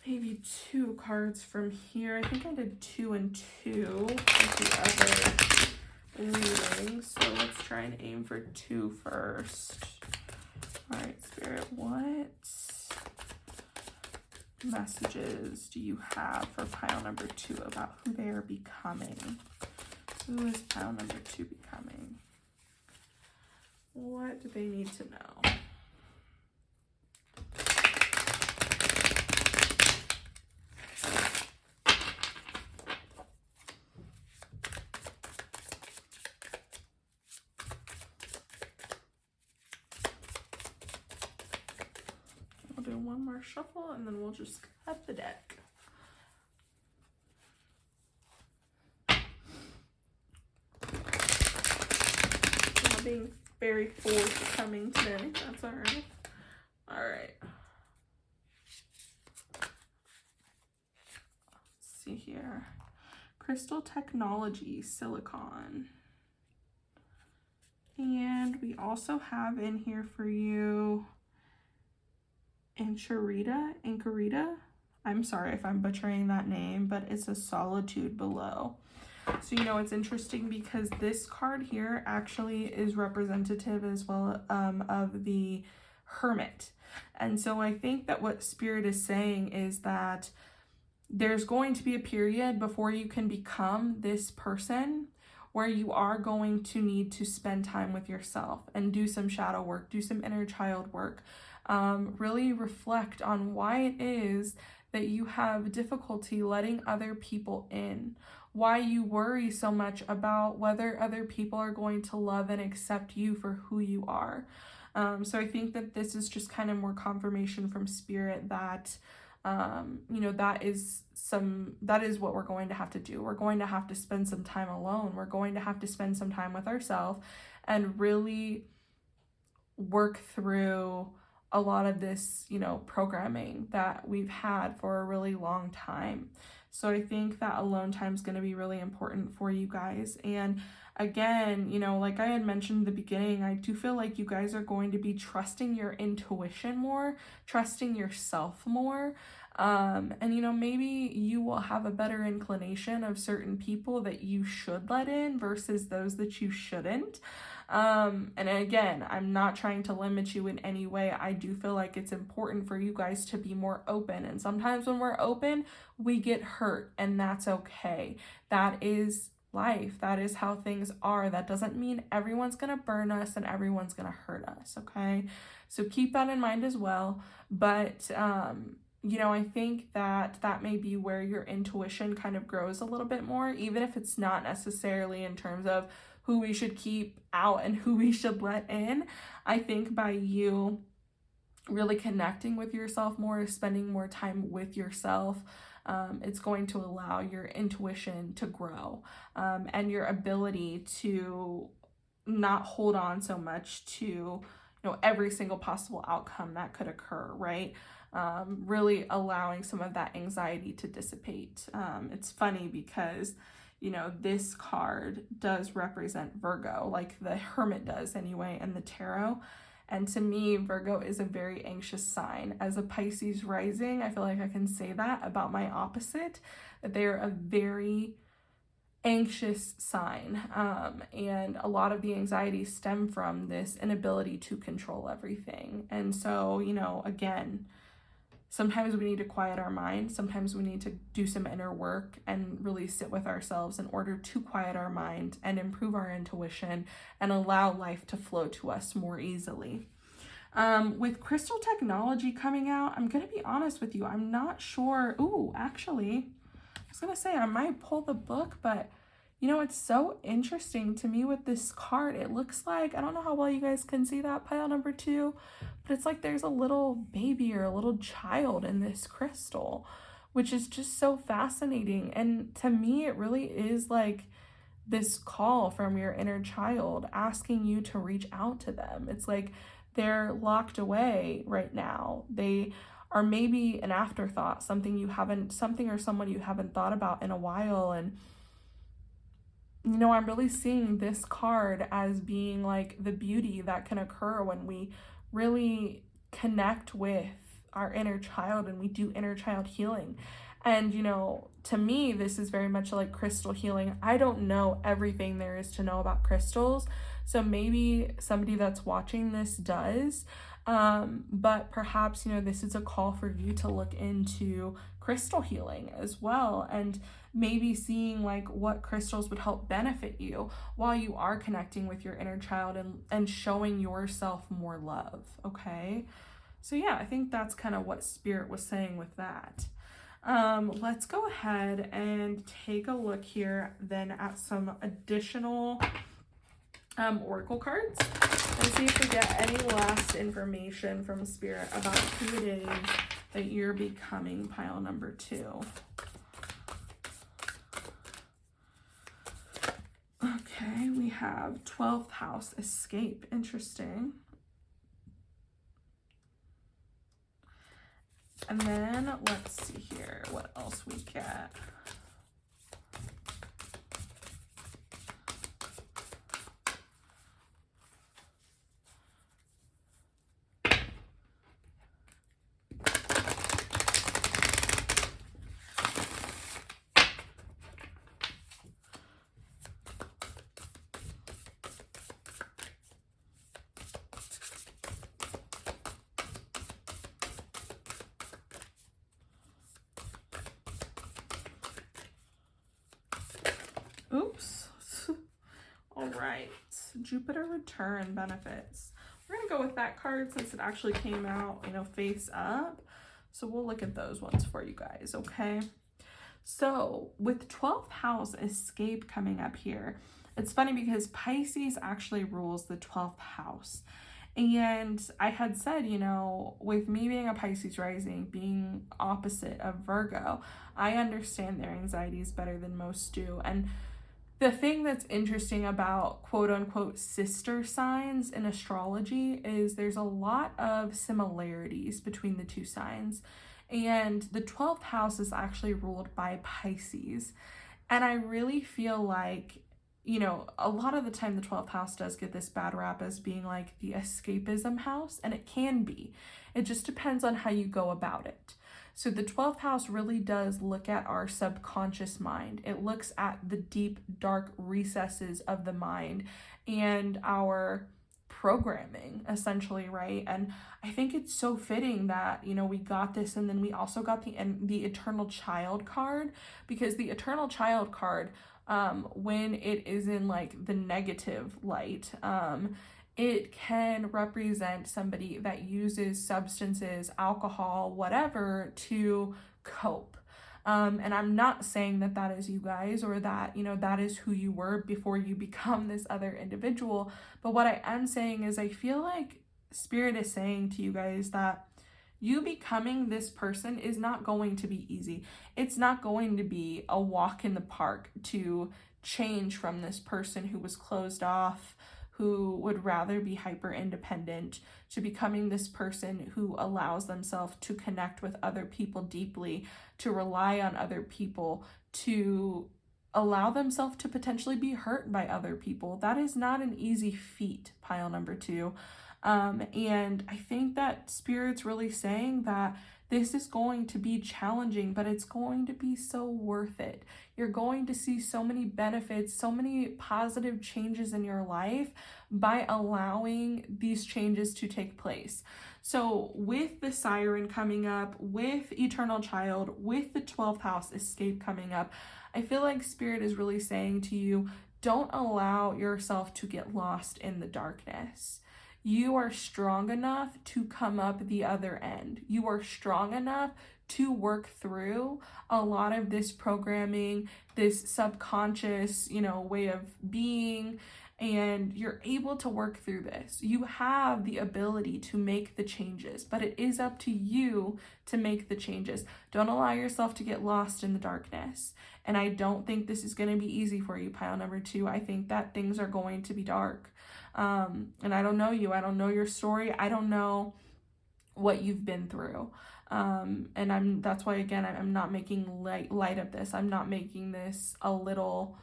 Maybe 2 cards from here. I think I did 2 and 2 with the other readings, so let's try and aim for 2 first. All right, Spirit, what messages do you have for pile number 2 about who they are becoming? Who is pile number 2 becoming? What do they need to know? Do one more shuffle and then we'll just cut the deck. Not being very forthcoming today. That's all right. All right. Let's see here. Crystal Technology, Silicon. And we also have in here for you Incarita. I'm sorry if I'm butchering that name, but it's a Solitude Below. So, you know, it's interesting because this card here actually is representative as well of the Hermit. And so I think that what Spirit is saying is that there's going to be a period before you can become this person where you are going to need to spend time with yourself and do some shadow work, do some inner child work, really reflect on why it is that you have difficulty letting other people in, why you worry so much about whether other people are going to love and accept you for who you are. So I think that this is just kind of more confirmation from Spirit that you know, that is what we're going to have to do. We're going to have to spend some time alone. We're going to have to spend some time with ourselves and really work through a lot of this, you know, programming that we've had for a really long time. So I think that alone time is going to be really important for you guys. And again, you know, like I had mentioned in the beginning, I do feel like you guys are going to be trusting your intuition more, trusting yourself more. And, you know, maybe you will have a better inclination of certain people that you should let in versus those that you shouldn't. And again, I'm not trying to limit you in any way. I do feel like it's important for you guys to be more open. And sometimes when we're open, we get hurt, and that's okay. That is life. That is how things are. That doesn't mean everyone's going to burn us and everyone's going to hurt us. Okay. So keep that in mind as well. But, you know, I think that may be where your intuition kind of grows a little bit more, even if it's not necessarily in terms of who we should keep out and who we should let in. I think by you really connecting with yourself more, spending more time with yourself, it's going to allow your intuition to grow, and your ability to not hold on so much to, you know, every single possible outcome that could occur, right? Really allowing some of that anxiety to dissipate. It's funny because, you know, this card does represent Virgo, like the Hermit does anyway, and the Tarot. And to me, Virgo is a very anxious sign. As a Pisces rising, I feel like I can say that about my opposite, that they're a very anxious sign. And a lot of the anxiety stem from this inability to control everything. And so, you know, again, sometimes we need to quiet our mind. Sometimes we need to do some inner work and really sit with ourselves in order to quiet our mind and improve our intuition and allow life to flow to us more easily. With Crystal Technology coming out, I'm going to be honest with you. I'm not sure. Ooh, actually, I was going to say I might pull the book, but you know, it's so interesting to me with this card. It looks like, I don't know how well you guys can see that, pile number 2, but it's like there's a little baby or a little child in this crystal, which is just so fascinating. And to me, it really is like this call from your inner child asking you to reach out to them. It's like they're locked away right now. They are maybe an afterthought, something or someone you haven't thought about in a while. And you know, I'm really seeing this card as being like the beauty that can occur when we really connect with our inner child and we do inner child healing. And, you know, to me, this is very much like crystal healing. I don't know everything there is to know about crystals, so maybe somebody that's watching this does. But perhaps, you know, this is a call for you to look into crystal healing as well, and maybe seeing like what crystals would help benefit you while you are connecting with your inner child and showing yourself more love. Okay. So yeah, I think that's kind of what Spirit was saying with that. Let's go ahead and take a look here then at some additional oracle cards and see if we get any last information from Spirit about who it is that you're becoming, pile number 2. Okay, we have 12th house, escape. Interesting. And then let's see here what else we get. Oops. All right, Jupiter return benefits. We're gonna go with that card since it actually came out, face up. So we'll look at those ones for you guys, okay? So with 12th house escape coming up here, it's funny because Pisces actually rules the 12th house. And I had said, with me being a Pisces rising, being opposite of Virgo, I understand their anxieties better than most do. And the thing that's interesting about quote unquote sister signs in astrology is there's a lot of similarities between the two signs. And the 12th house is actually ruled by Pisces. And I really feel like, a lot of the time the 12th house does get this bad rap as being like the escapism house, and it can be. It just depends on how you go about it. So the 12th house really does look at our subconscious mind. It looks at the deep, dark recesses of the mind and our programming, essentially, right? And I think it's so fitting that, we got this, and then we also got the Eternal Child card, because the Eternal Child card, when it is in like the negative light, it can represent somebody that uses substances, alcohol, whatever, to cope. And I'm not saying that that is you guys, or that, that is who you were before you become this other individual. But what I am saying is I feel like Spirit is saying to you guys that you becoming this person is not going to be easy. It's not going to be a walk in the park to change from this person who was closed off, who would rather be hyper independent, to becoming this person who allows themselves to connect with other people deeply, to rely on other people, to allow themselves to potentially be hurt by other people. That is not an easy feat, pile number 2. And I think that Spirit's really saying that this is going to be challenging, but it's going to be so worth it. You're going to see so many benefits, so many positive changes in your life by allowing these changes to take place. So with the Siren coming up, with Eternal Child, with the 12th house escape coming up, I feel like Spirit is really saying to you, don't allow yourself to get lost in the darkness. You are strong enough to come up the other end. You are strong enough to work through a lot of this programming, this subconscious, way of being, and you're able to work through this. You have the ability to make the changes, but it is up to you to make the changes. Don't allow yourself to get lost in the darkness. And I don't think this is going to be easy for you, pile number 2. I think that things are going to be dark. And I don't know you. I don't know your story. I don't know what you've been through. And that's why, again, I'm not making light of this. I'm not making this a little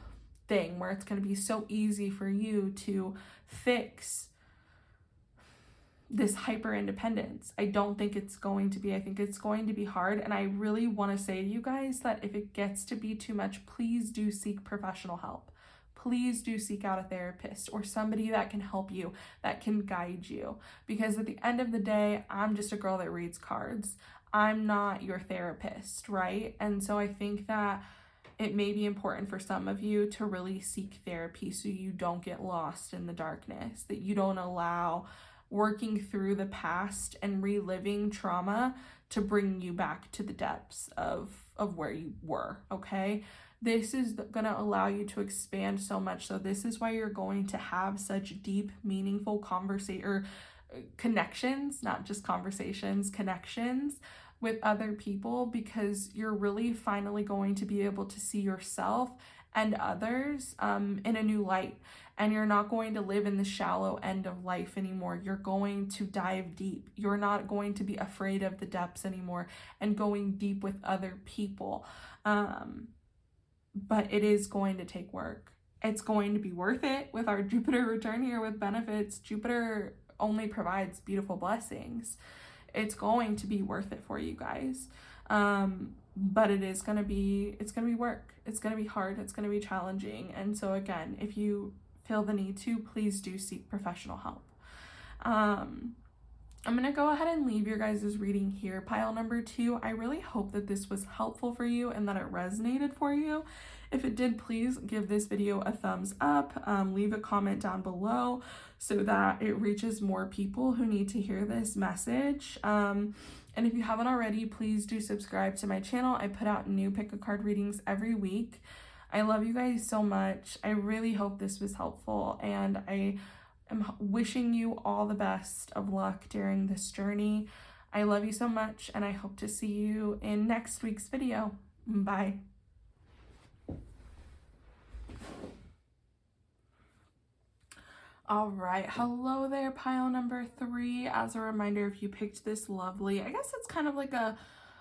thing where it's going to be so easy for you to fix this hyper independence. I don't think it's going to be. I think it's going to be hard. And I really want to say to you guys that if it gets to be too much, please do seek professional help. Please do seek out a therapist or somebody that can help you, that can guide you. Because at the end of the day, I'm just a girl that reads cards. I'm not your therapist, right? And so I think that it may be important for some of you to really seek therapy so you don't get lost in the darkness, that you don't allow working through the past and reliving trauma to bring you back to the depths of where you were, okay? This is going to allow you to expand so much. So this is why you're going to have such deep, meaningful connections, not just conversations, connections with other people, because you're really finally going to be able to see yourself and others in a new light. And you're not going to live in the shallow end of life anymore. You're going to dive deep. You're not going to be afraid of the depths anymore and going deep with other people. But it is going to take work. It's going to be worth it with our Jupiter return here with benefits. Jupiter only provides beautiful blessings. It's going to be worth it for you guys. But it's going to be work. It's going to be hard. It's going to be challenging. And so again, if you feel the need to, please do seek professional help. I'm going to go ahead and leave your guys' reading here, pile number 2. I really hope that this was helpful for you and that it resonated for you. If it did, please give this video a thumbs up. Leave a comment down below so that it reaches more people who need to hear this message. And if you haven't already, please do subscribe to my channel. I put out new pick a card readings every week. I love you guys so much. I really hope this was helpful, and I'm wishing you all the best of luck during this journey. I love you so much, and I hope to see you in next week's video. Bye. All right, hello there, pile number 3. As a reminder, if you picked this lovely, I guess it's kind of like a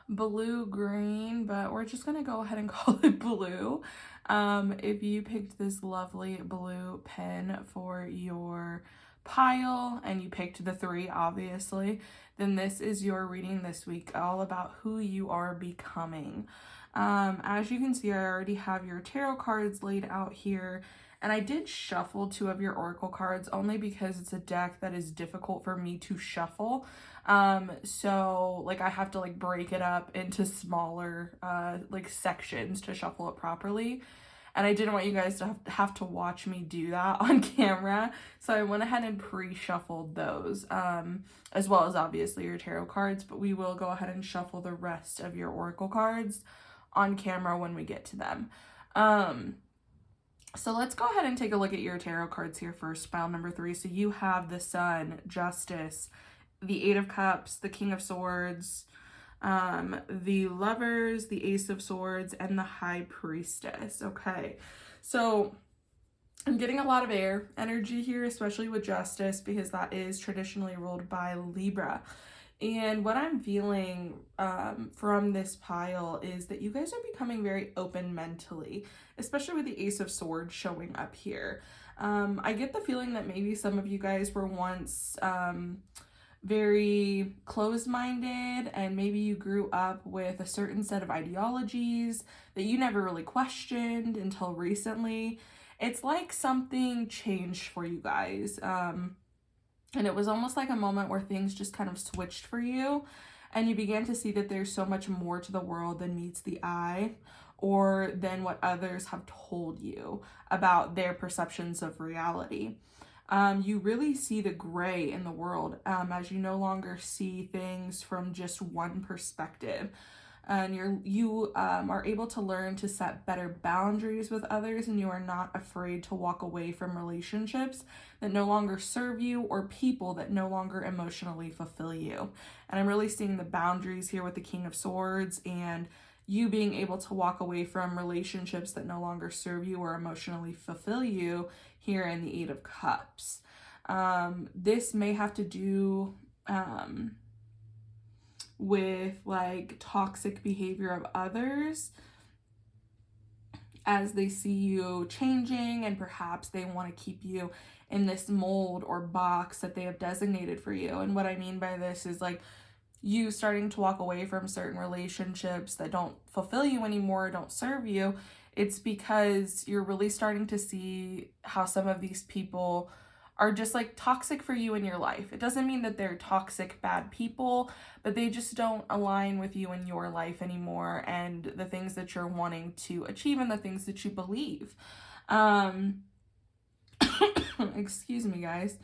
blue-green, but we're just gonna go ahead and call it blue. If you picked this lovely blue pen for your pile and you picked the 3, obviously, then this is your reading this week, all about who you are becoming. As you can see, I already have your tarot cards laid out here, and I did shuffle 2 of your oracle cards only because it's a deck that is difficult for me to shuffle. So like I have to like break it up into smaller like sections to shuffle it properly. And I didn't want you guys to have to watch me do that on camera. So I went ahead and pre-shuffled those, as well as obviously your tarot cards, but we will go ahead and shuffle the rest of your oracle cards on camera when we get to them. So let's go ahead and take a look at your tarot cards here first, pile number 3. So you have the Sun, Justice, the 8 of Cups, the King of Swords, the Lovers, the Ace of Swords, and the High Priestess. Okay, so I'm getting a lot of air energy here, especially with Justice, because that is traditionally ruled by Libra. And what I'm feeling from this pile is that you guys are becoming very open mentally, especially with the Ace of Swords showing up here. I get the feeling that maybe some of you guys were once very closed-minded, and maybe you grew up with a certain set of ideologies that you never really questioned until recently. It's like something changed for you guys. And it was almost like a moment where things just kind of switched for you, and you began to see that there's so much more to the world than meets the eye, or than what others have told you about their perceptions of reality. You really see the gray in the world as you no longer see things from just one perspective. And you are able to learn to set better boundaries with others, and you are not afraid to walk away from relationships that no longer serve you or people that no longer emotionally fulfill you. And I'm really seeing the boundaries here with the King of Swords, and you being able to walk away from relationships that no longer serve you or emotionally fulfill you here in the 8 of Cups. This may have to do with like toxic behavior of others as they see you changing, and perhaps they want to keep you in this mold or box that they have designated for you. And what I mean by this is like you starting to walk away from certain relationships that don't fulfill you anymore, don't serve you. It's because you're really starting to see how some of these people are just like toxic for you in your life. It doesn't mean that they're toxic, bad people, but they just don't align with you in your life anymore, and the things that you're wanting to achieve and the things that you believe. Excuse me, guys.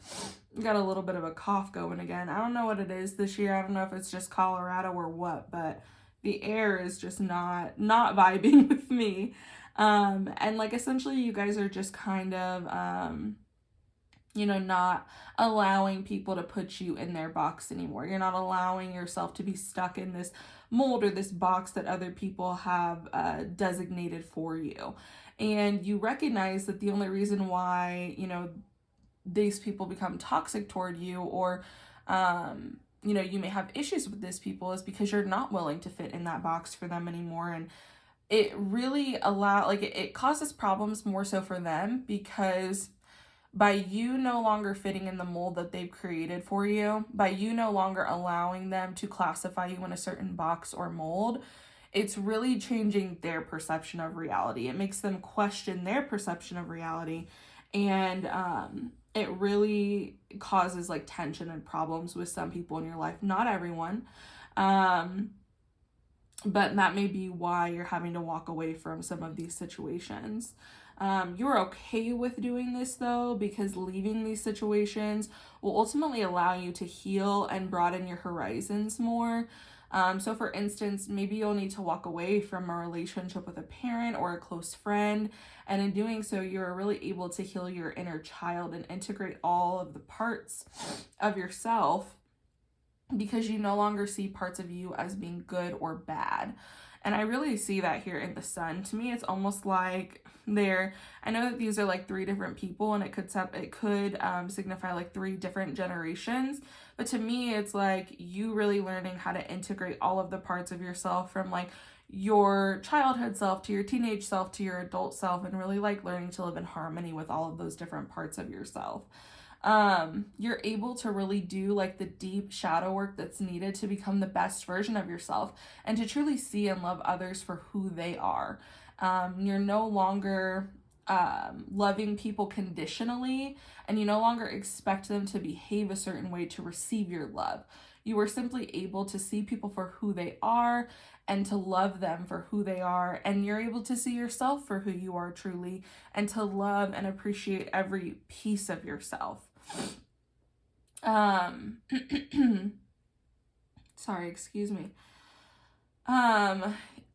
Got a little bit of a cough going again. I don't know what it is this year. I don't know if it's just Colorado or what, but the air is just not vibing with me. And like essentially you guys are just kind of not allowing people to put you in their box anymore. You're not allowing yourself to be stuck in this mold or this box that other people have designated for you. And you recognize that the only reason why, these people become toxic toward you, or, you may have issues with these people, is because you're not willing to fit in that box for them anymore. And it really it causes problems more so for them, because by you no longer fitting in the mold that they've created for you, by you no longer allowing them to classify you in a certain box or mold, it's really changing their perception of reality. It makes them question their perception of reality. And it really causes like tension and problems with some people in your life, not everyone. But that may be why you're having to walk away from some of these situations. You're okay with doing this though, because leaving these situations will ultimately allow you to heal and broaden your horizons more. So for instance, maybe you'll need to walk away from a relationship with a parent or a close friend. And in doing so, you're really able to heal your inner child and integrate all of the parts of yourself, because you no longer see parts of you as being good or bad. And I really see that here in the sun. To me, it's almost like I know that these are like 3 different people, and it could signify like 3 different generations. But to me, it's like you really learning how to integrate all of the parts of yourself, from like your childhood self to your teenage self to your adult self, and really like learning to live in harmony with all of those different parts of yourself. You're able to really do like the deep shadow work that's needed to become the best version of yourself, and to truly see and love others for who they are. You're no longer loving people conditionally, and you no longer expect them to behave a certain way to receive your love. You are simply able to see people for who they are and to love them for who they are. And you're able to see yourself for who you are truly, and to love and appreciate every piece of yourself. Sorry, excuse me.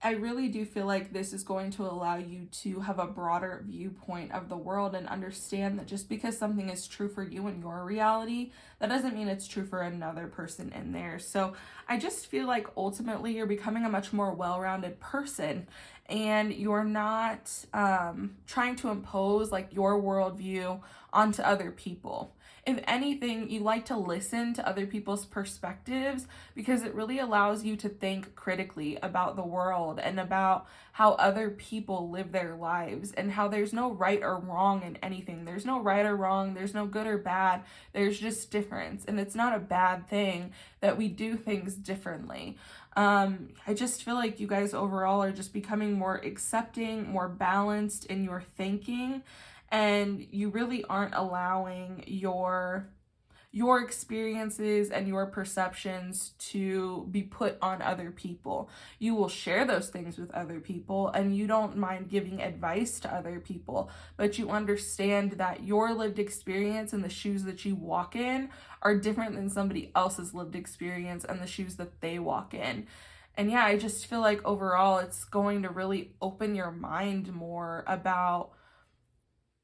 I really do feel like this is going to allow you to have a broader viewpoint of the world, and understand that just because something is true for you in your reality, that doesn't mean it's true for another person in theirs. So I just feel like ultimately you're becoming a much more well-rounded person, and you're not trying to impose like your worldview onto other people. If anything, you like to listen to other people's perspectives, because it really allows you to think critically about the world and about how other people live their lives, and how there's no right or wrong in anything. There's no right or wrong. There's no good or bad. There's just difference. And it's not a bad thing that we do things differently. I just feel like you guys overall are just becoming more accepting, more balanced in your thinking, and you really aren't allowing your experiences and your perceptions to be put on other people. You will share those things with other people, and you don't mind giving advice to other people, but you understand that your lived experience and the shoes that you walk in are different than somebody else's lived experience and the shoes that they walk in. And yeah, I just feel like overall it's going to really open your mind more about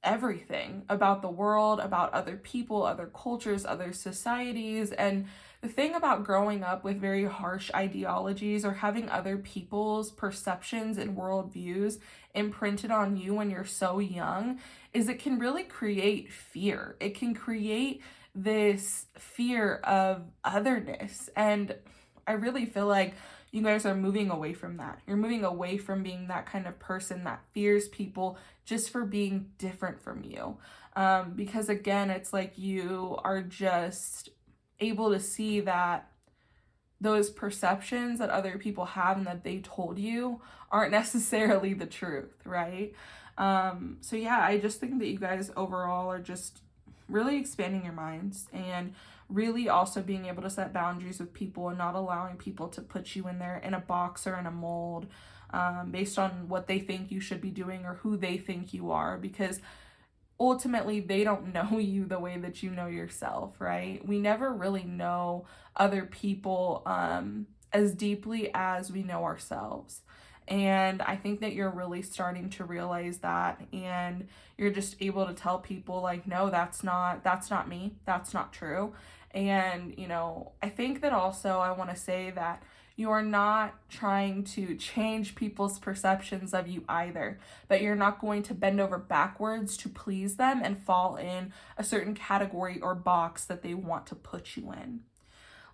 everything, about the world, about other people, other cultures, other societies. And the thing about growing up with very harsh ideologies, or having other people's perceptions and worldviews imprinted on you when you're so young, is it can really create fear. It can create this fear of otherness. And I really feel like you guys are moving away from that. You're moving away from being that kind of person that fears people just for being different from you. Because again, it's like you are just able to see that those perceptions that other people have and that they told you aren't necessarily the truth, right? So yeah, I just think that you guys overall are just really expanding your minds, and really also being able to set boundaries with people, and not allowing people to put you in a box or in a mold based on what they think you should be doing or who they think you are, because ultimately they don't know you the way that you know yourself, right? We never really know other people as deeply as we know ourselves. And I think that you're really starting to realize that, and you're just able to tell people like, no, that's not me. That's not true. And, I think that also I want to say that you are not trying to change people's perceptions of you either, but you're not going to bend over backwards to please them and fall in a certain category or box that they want to put you in.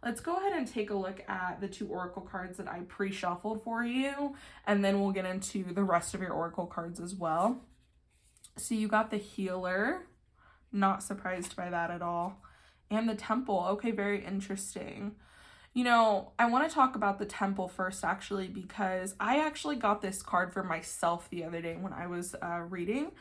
Let's go ahead and take a look at the 2 oracle cards that I pre-shuffled for you, and then we'll get into the rest of your oracle cards as well. So you got the Healer, not surprised by that at all, and the Temple. Okay, very interesting. I want to talk about the Temple first, actually, because I actually got this card for myself the other day when I was reading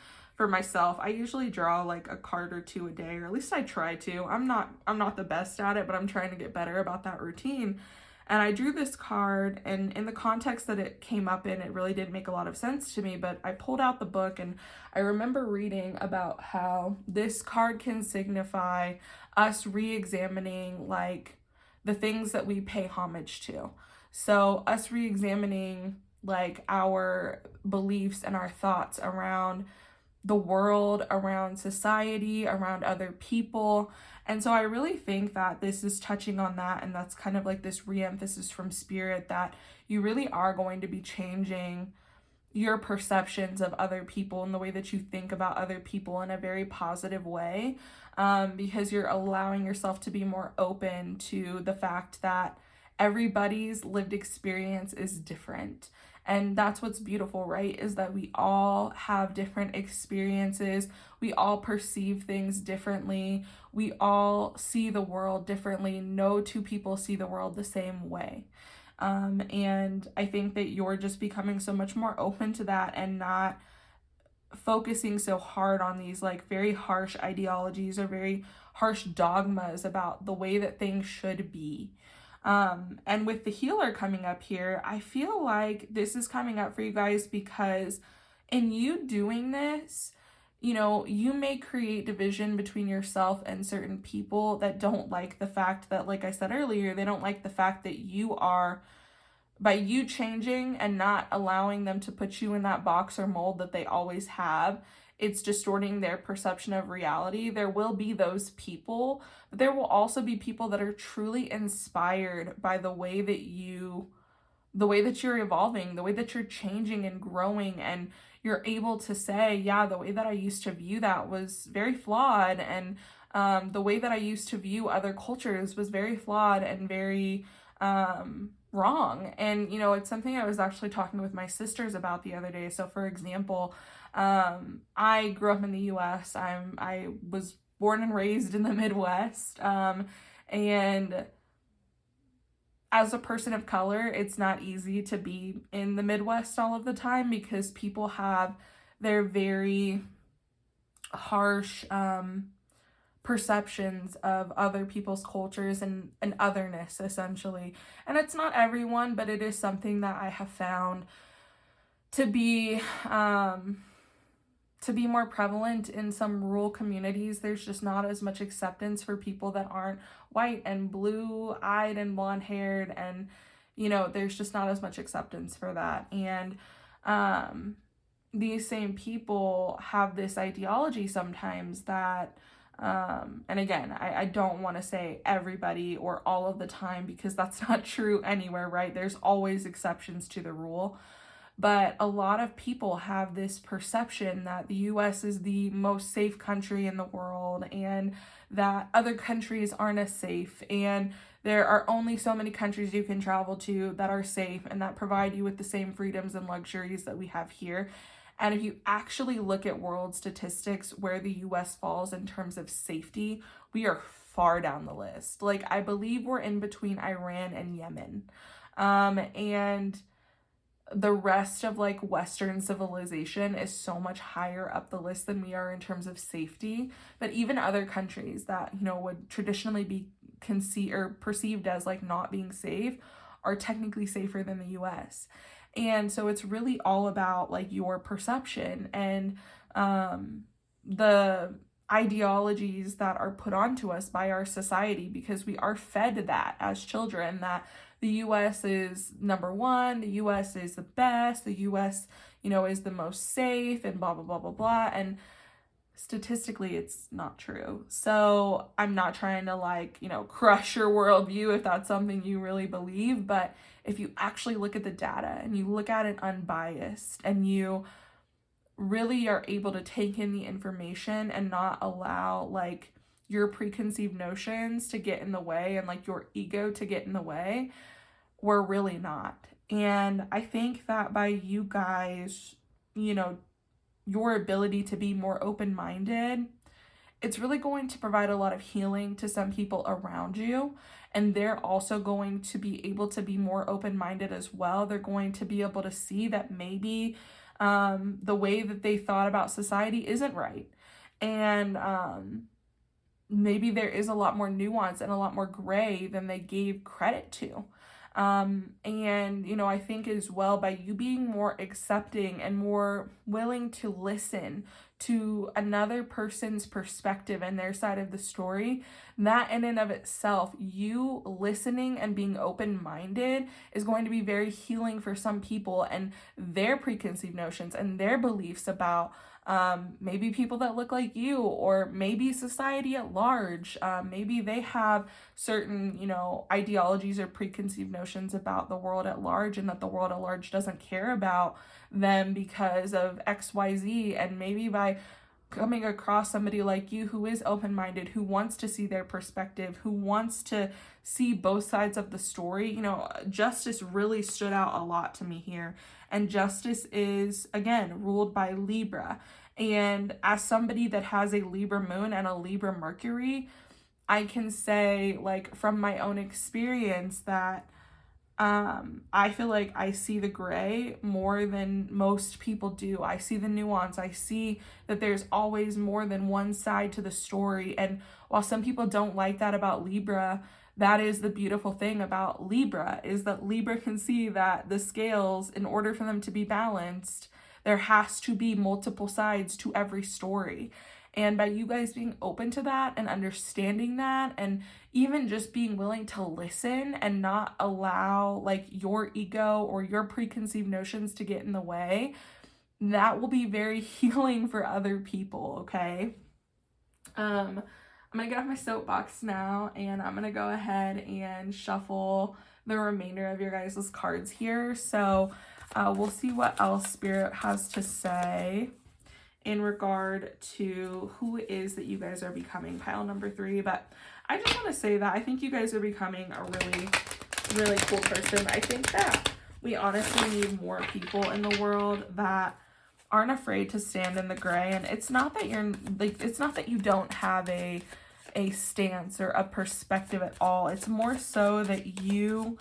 for myself, I usually draw like a card or two a day, or at least I try to. I'm not the best at it, but I'm trying to get better about that routine. And I drew this card, and in the context that it came up in, it really didn't make a lot of sense to me, but I pulled out the book, and I remember reading about how this card can signify us re-examining like the things that we pay homage to. So us re-examining like our beliefs and our thoughts around the world, around society, around other people. And so I really think that this is touching on that, and that's kind of like this re-emphasis from Spirit that you really are going to be changing your perceptions of other people and the way that you think about other people in a very positive way, because you're allowing yourself to be more open to the fact that everybody's lived experience is different. And that's what's beautiful, right? Is that we all have different experiences. We all perceive things differently. We all see the world differently. No two people see the world the same way. And I think that you're just becoming so much more open to that and not focusing so hard on these like very harsh ideologies or very harsh dogmas about the way that things should be. And with the healer coming up here, I feel like this is coming up for you guys because in you doing this, you know, you may create division between yourself and certain people that don't like the fact that, like I said earlier, they don't like the fact that you are, by you changing and not allowing them to put you in that box or mold that they always have, it's distorting their perception of reality. There will be those people, but there will also be people that are truly inspired by the way that you're evolving, the way that you're changing and growing, and you're able to say, yeah, the way that I used to view that was very flawed, and the way that I used to view other cultures was very flawed and very wrong. And, you know, it's something I was actually talking with my sisters about the other day. So for example, I grew up in the US. I was born and raised in the Midwest. And as a person of color, it's not easy to be in the Midwest all of the time because people have their very harsh perceptions of other people's cultures and otherness, essentially. And it's not everyone, but it is something that I have found to be more prevalent in some rural communities. There's just not as much acceptance for people that aren't white and blue-eyed and blonde-haired, and, you know, there's just not as much acceptance for that. And these same people have this ideology sometimes that, and again, I don't want to say everybody or all of the time because that's not true anywhere, right? There's always exceptions to the rule. But a lot of people have this perception that the US is the most safe country in the world and that other countries aren't as safe, and there are only so many countries you can travel to that are safe and that provide you with the same freedoms and luxuries that we have here. And if you actually look at world statistics where the US falls in terms of safety, we are far down the list. Like, I believe we're in between Iran and Yemen. And the rest of like Western civilization is so much higher up the list than we are in terms of safety. But even other countries that, you know, would traditionally be perceived as like not being safe are technically safer than the US. And so it's really all about like your perception and the ideologies that are put onto us by our society, because we are fed that as children, that the US is number one, the US is the best, the US, you know, is the most safe, and blah, blah, blah, blah, blah. And statistically, it's not true. So I'm not trying to like, you know, crush your worldview if that's something you really believe. But if you actually look at the data and you look at it unbiased and you really are able to take in the information and not allow like your preconceived notions to get in the way and like your ego to get in the way, we're really not. And I think that by you guys, you know, your ability to be more open-minded, it's really going to provide a lot of healing to some people around you. And they're also going to be able to be more open-minded as well. They're going to be able to see that maybe the way that they thought about society isn't right. And maybe there is a lot more nuance and a lot more gray than they gave credit to. And, you know, I think as well, by you being more accepting and more willing to listen to another person's perspective and their side of the story, that in and of itself, you listening and being open-minded is going to be very healing for some people and their preconceived notions and their beliefs about maybe people that look like you, or maybe society at large. Maybe they have certain, you know, ideologies or preconceived notions about the world at large, and that the world at large doesn't care about them because of XYZ. And maybe by coming across somebody like you who is open-minded, who wants to see their perspective, who wants to see both sides of the story, you know, justice really stood out a lot to me here. And justice is, again, ruled by Libra. And as somebody that has a Libra moon and a Libra Mercury, I can say, like, from my own experience that I feel like I see the gray more than most people do. I see the nuance. I see that there's always more than one side to the story. And while some people don't like that about Libra, that is the beautiful thing about Libra, is that Libra can see that the scales, in order for them to be balanced, there has to be multiple sides to every story. And by you guys being open to that and understanding that, and even just being willing to listen and not allow like your ego or your preconceived notions to get in the way, that will be very healing for other people, okay? I'm gonna get off my soapbox now, and I'm gonna go ahead and shuffle the remainder of your guys' cards here. So we'll see what else Spirit has to say in regard to who it is that you guys are becoming, pile number 3. But I just want to say that I think you guys are becoming a really, really cool person. I think that we honestly need more people in the world that aren't afraid to stand in the gray. And it's not that you're like, it's not that you don't have a stance or a perspective at all. It's more so that you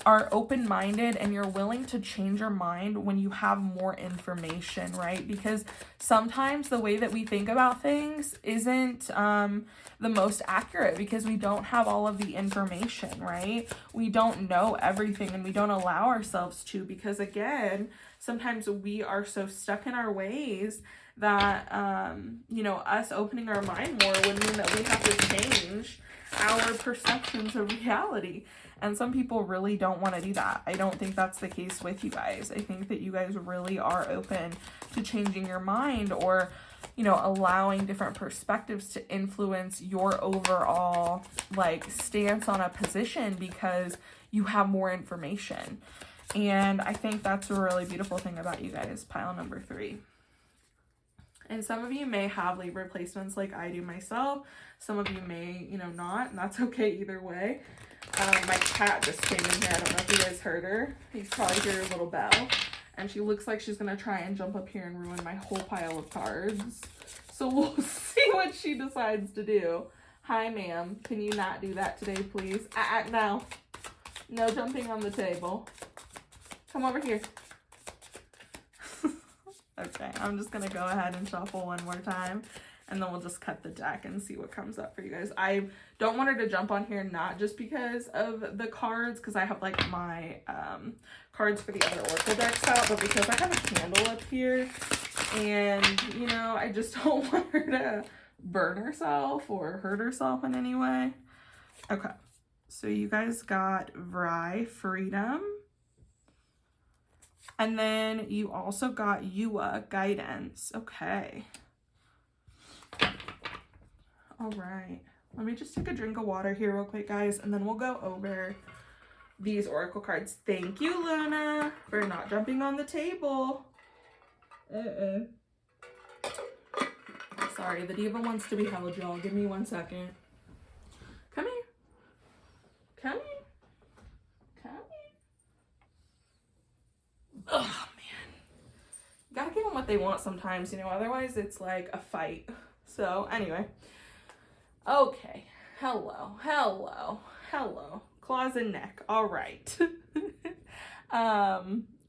are open-minded and you're willing to change your mind when you have more information, right? Because sometimes the way that we think about things isn't the most accurate because we don't have all of the information, right? We don't know everything, and we don't allow ourselves to, because again, sometimes we are so stuck in our ways that, you know, us opening our mind more would mean that we have to change our perceptions of reality. And some people really don't want to do that. I don't think that's the case with you guys. I think that you guys really are open to changing your mind, or, you know, allowing different perspectives to influence your overall, like, stance on a position because you have more information. And I think that's a really beautiful thing about you guys, pile number 3. And some of you may have Libra placements like I do myself. Some of you may, you know, not, and that's okay either way. My cat just came in here. I don't know if you guys heard her. You can probably hear her little bell. And she looks like she's going to try and jump up here and ruin my whole pile of cards. So we'll see what she decides to do. Hi, ma'am. Can you not do that today, please? No. No jumping on the table. Come over here. Okay, I'm just going to go ahead and shuffle one more time, and then we'll just cut the deck and see what comes up for you guys. I don't want her to jump on here, not just because of the cards, because I have like my cards for the other Oracle decks out, but because I have a candle up here, and, you know, I just don't want her to burn herself or hurt herself in any way. Okay, so you guys got Vry, Freedom. And then you also got Yua, Guidance. Okay. All right. Let me just take a drink of water here real quick, guys, and then we'll go over these Oracle cards. Thank you, Luna, for not jumping on the table. Sorry, the diva wants to be held, y'all. Give me 1 second. Come here. Come here. Oh man, you gotta give them what they want sometimes, you know, otherwise it's like a fight. So anyway, okay, hello, claws and neck. All right.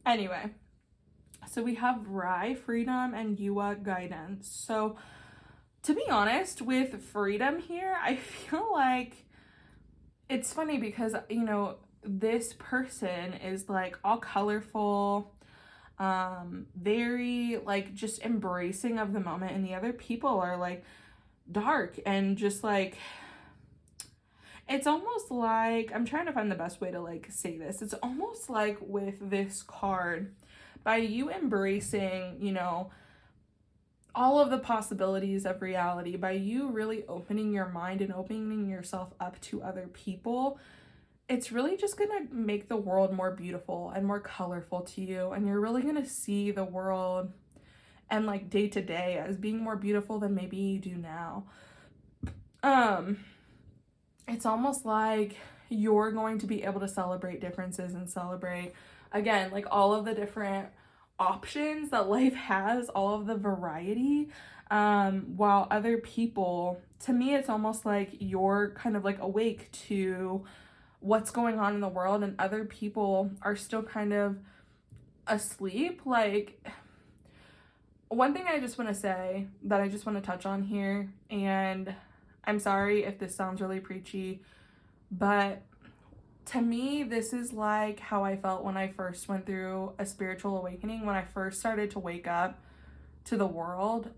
Anyway, So we have Rye, freedom, and Yua, guidance. So to be honest, with freedom here, I feel like it's funny because, you know, this person is like all colorful, very like just embracing of the moment, and the other people are like dark and just like, it's almost like, I'm trying to find the best way to like say this. It's almost like with this card, by you embracing, you know, all of the possibilities of reality, by you really opening your mind and opening yourself up to other people, it's really just gonna make the world more beautiful and more colorful to you. And you're really gonna see the world and like day to day as being more beautiful than maybe you do now. It's almost like you're going to be able to celebrate differences and celebrate, again, like all of the different options that life has, all of the variety, while other people, to me, it's almost like you're kind of like awake to what's going on in the world, and other people are still kind of asleep. Like, one thing I just want to say that I just want to touch on here, and I'm sorry if this sounds really preachy, but to me, this is like how I felt when I first went through a spiritual awakening, when I first started to wake up to the world.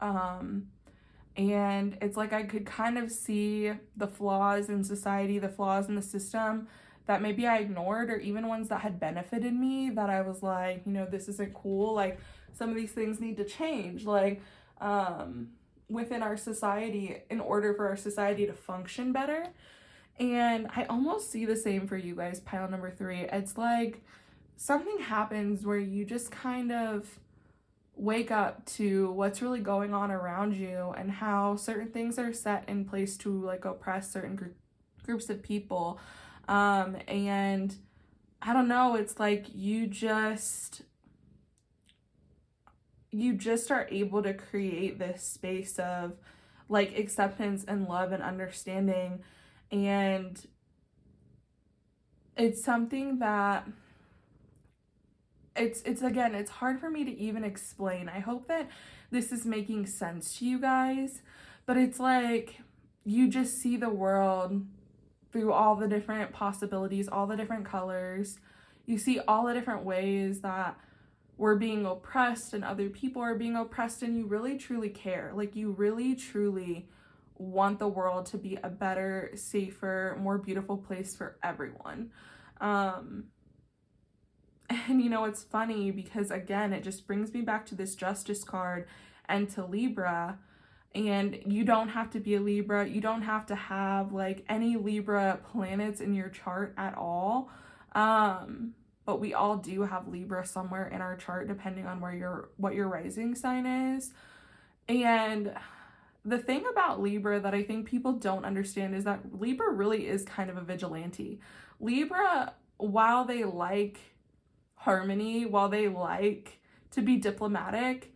And it's like I could kind of see the flaws in society, the flaws in the system that maybe I ignored, or even ones that had benefited me that I was like, you know, this isn't cool. Like, some of these things need to change. Like, within our society, in order for our society to function better. And I almost see the same for you guys, pile number 3. It's like something happens where you just kind of wake up to what's really going on around you, and how certain things are set in place to like oppress certain groups of people. And I don't know, it's like you just are able to create this space of like acceptance and love and understanding. And it's something that it's again, it's hard for me to even explain. I hope that this is making sense to you guys, but it's like you just see the world through all the different possibilities, all the different colors. You see all the different ways that we're being oppressed and other people are being oppressed, and you really truly care. Like, you really truly want the world to be a better, safer, more beautiful place for everyone. And you know, it's funny because again, it just brings me back to this Justice card and to Libra. And you don't have to be a Libra. You don't have to have like any Libra planets in your chart at all. But we all do have Libra somewhere in our chart, depending on what your rising sign is. And the thing about Libra that I think people don't understand is that Libra really is kind of a vigilante. Libra, while they like harmony, while they like to be diplomatic,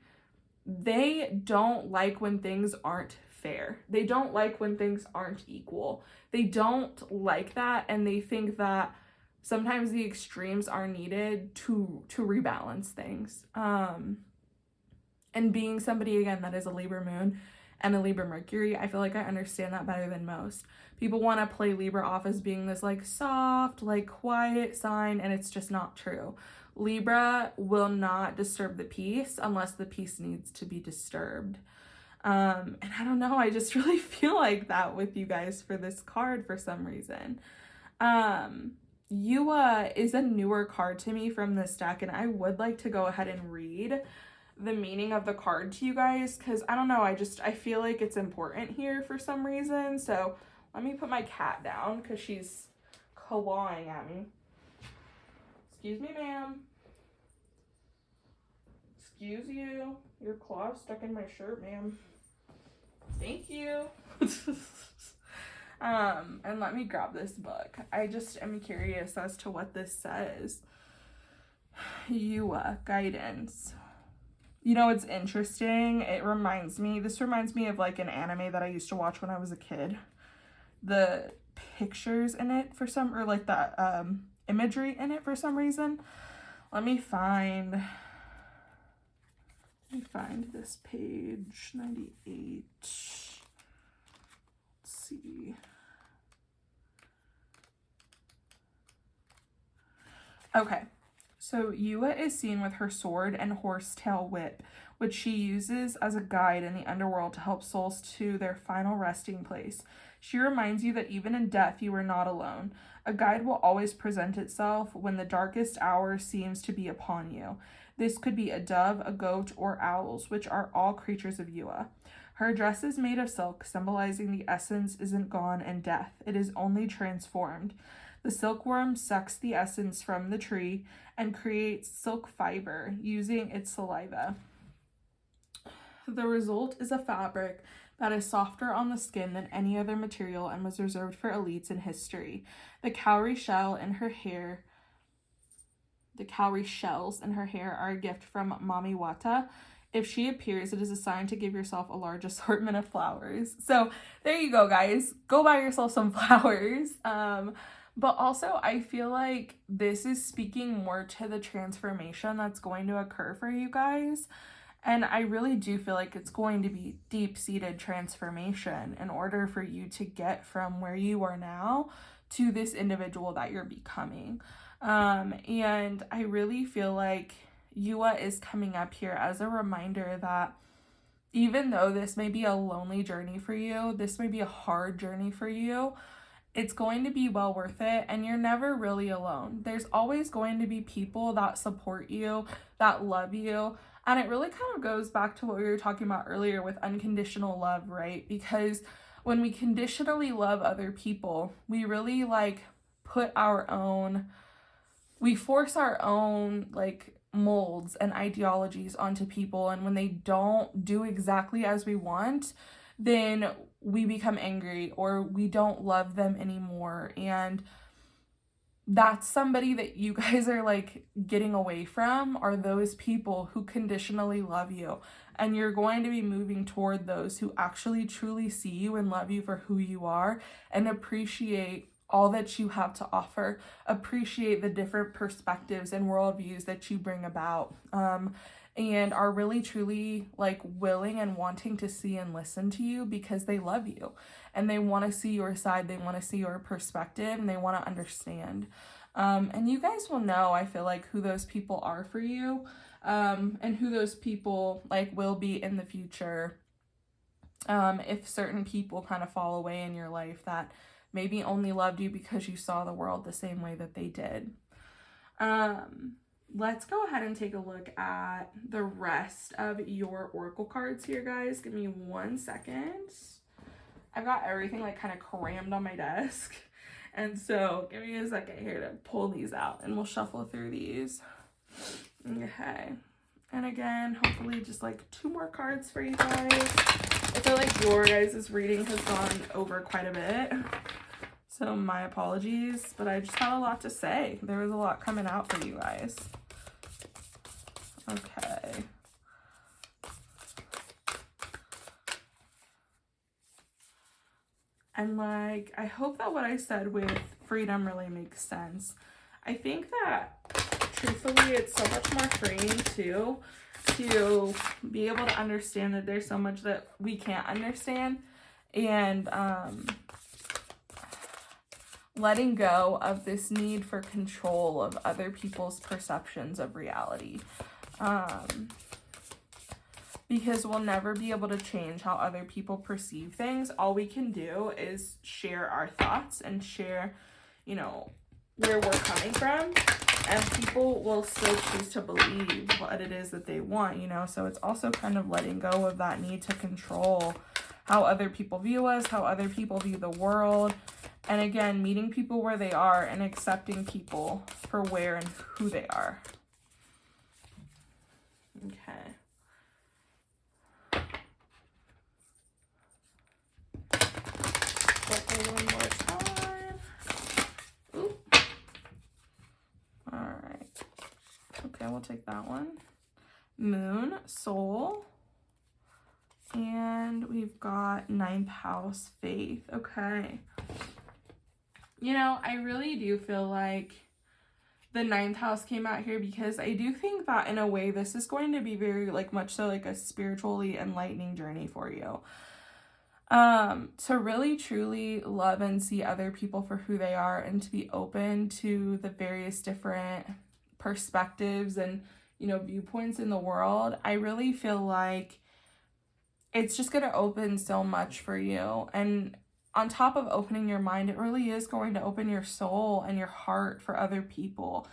they don't like when things aren't fair. They don't like when things aren't equal. They don't like that, and they think that sometimes the extremes are needed to rebalance things. And being somebody, again, that is a Libra moon and a Libra Mercury, I feel like I understand that better than most. People want to play Libra off as being this like soft, like quiet sign, and it's just not true. Libra will not disturb the peace unless the peace needs to be disturbed. And I don't know, I just really feel like that with you guys for this card for some reason. Yua is a newer card to me from this deck, and I would like to go ahead and read the meaning of the card to you guys, because I don't know, I feel like it's important here for some reason. So let me put my cat down because she's clawing at me. Excuse me, ma'am. Excuse you. Your claw's stuck in my shirt, ma'am. Thank you. And let me grab this book. I just am curious as to what this says. Yua, guidance. You know, it's interesting. This reminds me of like an anime that I used to watch when I was a kid. The pictures in it or like the imagery in it for some reason. Let me find Let me find this page 98. Let's see. Okay, so Yua is seen with her sword and horsetail whip, which she uses as a guide in the underworld to help souls to their final resting place. She reminds you that even in death, you are not alone. A guide will always present itself when the darkest hour seems to be upon you. This could be a dove, a goat, or owls, which are all creatures of Yua. Her dress is made of silk, symbolizing the essence isn't gone in death. It is only transformed. The silkworm sucks the essence from the tree and creates silk fiber using its saliva. The result is a fabric that is softer on the skin than any other material and was reserved for elites in history. The cowrie shells in her hair are a gift from Mami Wata. If she appears, it is a sign to give yourself a large assortment of flowers. So there you go, guys. Go buy yourself some flowers. But also, I feel like this is speaking more to the transformation that's going to occur for you guys. And I really do feel like it's going to be deep-seated transformation in order for you to get from where you are now to this individual that you're becoming. And I really feel like Yua is coming up here as a reminder that even though this may be a lonely journey for you, this may be a hard journey for you, it's going to be well worth it, and you're never really alone. There's always going to be people that support you, that love you, and it really kind of goes back to what we were talking about earlier with unconditional love, right? Because when we conditionally love other people, we really we force our own molds and ideologies onto people, and when they don't do exactly as we want, then we become angry or we don't love them anymore. And that's somebody that you guys are getting away from, are those people who conditionally love you. And you're going to be moving toward those who actually truly see you and love you for who you are and appreciate all that you have to offer, appreciate the different perspectives and worldviews that you bring about. And are really truly willing and wanting to see and listen to you because they love you and they want to see your side, they want to see your perspective, and they want to understand. And you guys will know, I feel like, who those people are for you, and who those people will be in the future. If certain people kind of fall away in your life that maybe only loved you because you saw the world the same way that they did. Let's go ahead and take a look at the rest of your oracle cards here, guys. Give me 1 second. I've got everything kind of crammed on my desk. And so give me a second here to pull these out and we'll shuffle through these. Okay. And again, hopefully just 2 more cards for you guys. I feel like your guys' reading has gone over quite a bit. So my apologies, but I just had a lot to say. There was a lot coming out for you guys. Okay. And I hope that what I said with freedom really makes sense. I think that truthfully it's so much more freeing too to be able to understand that there's so much that we can't understand, and letting go of this need for control of other people's perceptions of reality. Because we'll never be able to change how other people perceive things. All we can do is share our thoughts and share, where we're coming from. And people will still choose to believe what it is that they want, So it's also kind of letting go of that need to control how other people view us, how other people view the world. And again, meeting people where they are and accepting people for where and who they are. Okay. One more time. Oop. All right. Okay, we'll take that one. Moon, Soul. And we've got 9th house, Faith. Okay. I really do feel like the 9th house came out here because I do think that in a way this is going to be very like much so like a spiritually enlightening journey for you. To really truly love and see other people for who they are and to be open to the various different perspectives and, you know, viewpoints in the world. I really feel like it's just going to open so much for you. And on top of opening your mind, it really is going to open your soul and your heart for other people.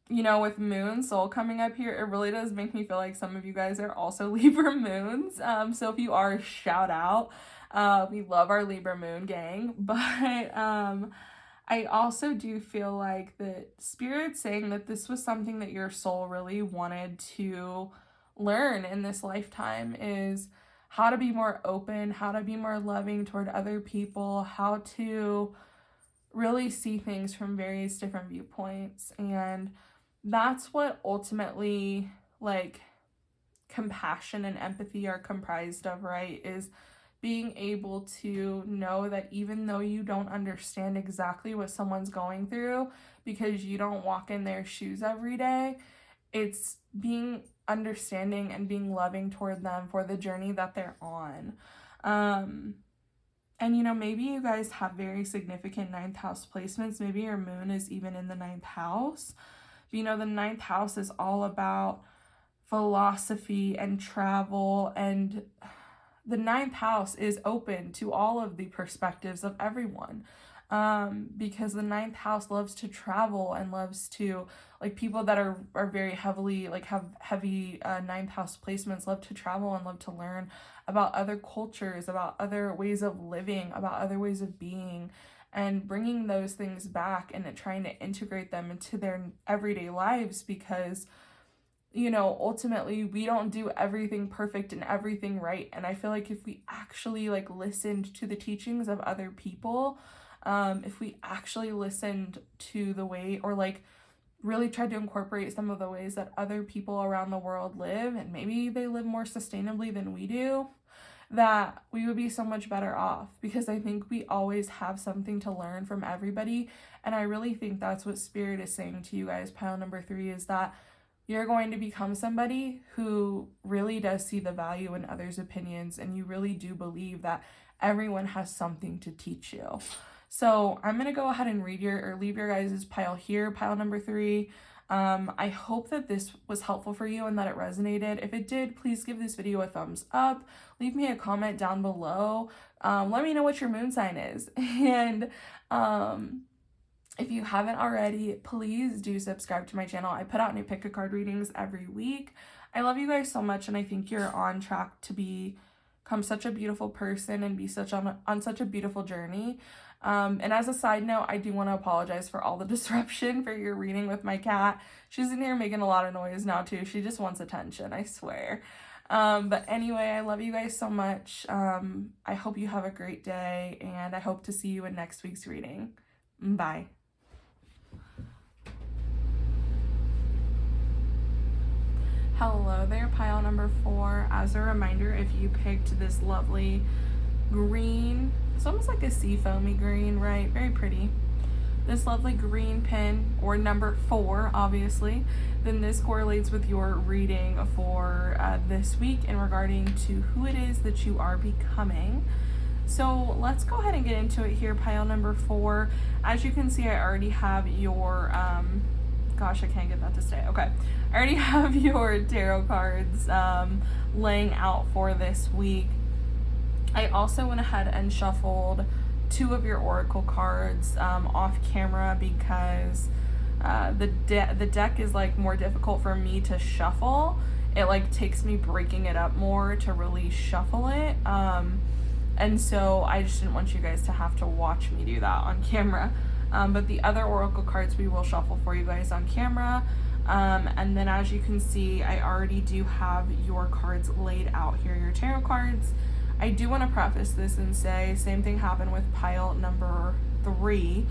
You know, with moon soul coming up here, it really does make me feel like some of you guys are also Libra moons. So if you are, shout out. We love our Libra moon gang. But I also do feel like the Spirit's saying that this was something that your soul really wanted to learn in this lifetime, is how to be more open, how to be more loving toward other people, how to really see things from various different viewpoints. And that's what ultimately like compassion and empathy are comprised of, right? Is being able to know that even though you don't understand exactly what someone's going through because you don't walk in their shoes every day, it's being understanding and being loving toward them for the journey that they're on. And you know, maybe you guys have very significant 9th house placements. Maybe your moon is even in the 9th house. You know, the 9th house is all about philosophy and travel, and the 9th house is open to all of the perspectives of everyone. Because the 9th house loves to travel and loves to, like, people that are very heavily, like, have heavy 9th house placements love to travel and love to learn about other cultures, about other ways of living, about other ways of being, and bringing those things back and trying to integrate them into their everyday lives. Because, you know, ultimately we don't do everything perfect and everything right. And I feel like if we actually like listened to the teachings of other people, if we actually listened to the way, or like really tried to incorporate some of the ways that other people around the world live, and maybe they live more sustainably than we do, that we would be so much better off. Because I think we always have something to learn from everybody. And I really think that's what Spirit is saying to you guys, pile number 3, is that you're going to become somebody who really does see the value in others' opinions, and you really do believe that everyone has something to teach you. So I'm going to go ahead and leave your guys' pile here, pile number 3. I hope that this was helpful for you and that it resonated. If it did, please give this video a thumbs up. Leave me a comment down below. Let me know what your moon sign is. And if you haven't already, please do subscribe to my channel. I put out new pick a card readings every week. I love you guys so much, and I think you're on track to become such a beautiful person and be on such a beautiful journey. And as a side note, I do want to apologize for all the disruption for your reading with my cat. She's in here making a lot of noise now too. She just wants attention, I swear. But anyway, I love you guys so much. I hope you have a great day, and I hope to see you in next week's reading. Bye. Hello there, pile number 4. As a reminder, if you picked this lovely green, it's almost like a sea foamy green, right? Very pretty. This lovely green pin, or number 4, obviously, then this correlates with your reading for this week in regarding to who it is that you are becoming. So let's go ahead and get into it here, pile number 4. As you can see, I already have your, gosh, I can't get that to stay. Okay. I already have your tarot cards laying out for this week. I also went ahead and shuffled 2 of your oracle cards off camera because the deck is like more difficult for me to shuffle. It like takes me breaking it up more to really shuffle it. And so I just didn't want you guys to have to watch me do that on camera. But the other oracle cards we will shuffle for you guys on camera. And then as you can see, I already do have your cards laid out here, your tarot cards. I do want to preface this and say same thing happened with pile number 3.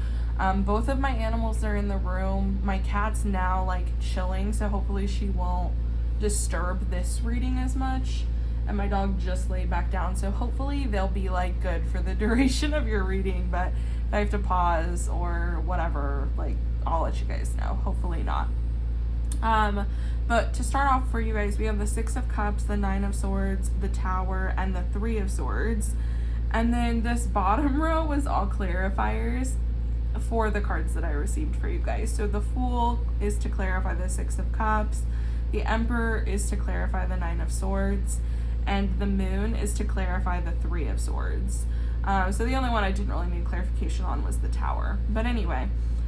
Both of my animals are in the room. My cat's now like chilling, so hopefully she won't disturb this reading as much. And my dog just laid back down, so hopefully they'll be like good for the duration of your reading. But if I have to pause or whatever, like I'll let you guys know. Hopefully not. But to start off for you guys, we have the Six of Cups, the Nine of Swords, the Tower, and the Three of Swords. And then this bottom row was all clarifiers for the cards that I received for you guys. So the Fool is to clarify the Six of Cups, the Emperor is to clarify the Nine of Swords, and the Moon is to clarify the Three of Swords. So the only one I didn't really need clarification on was the Tower. But anyway,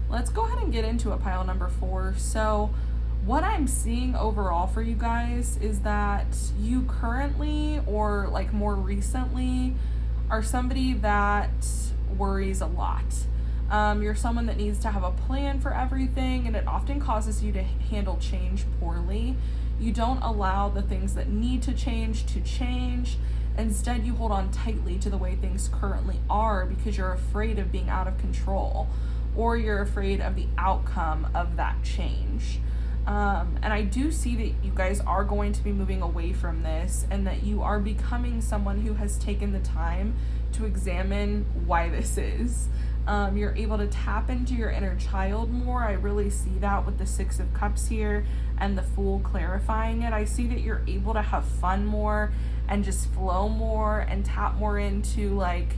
let's go ahead and get into it, pile number 4. So what I'm seeing overall for you guys is that you currently, or like more recently, are somebody that worries a lot. You're someone that needs to have a plan for everything, and it often causes you to handle change poorly. You don't allow the things that need to change. Instead, you hold on tightly to the way things currently are because you're afraid of being out of control, or you're afraid of the outcome of that change. And I do see that you guys are going to be moving away from this, and that you are becoming someone who has taken the time to examine why this is. You're able to tap into your inner child more. I really see that with the Six of Cups here and the Fool clarifying it. I see that you're able to have fun more and just flow more and tap more into like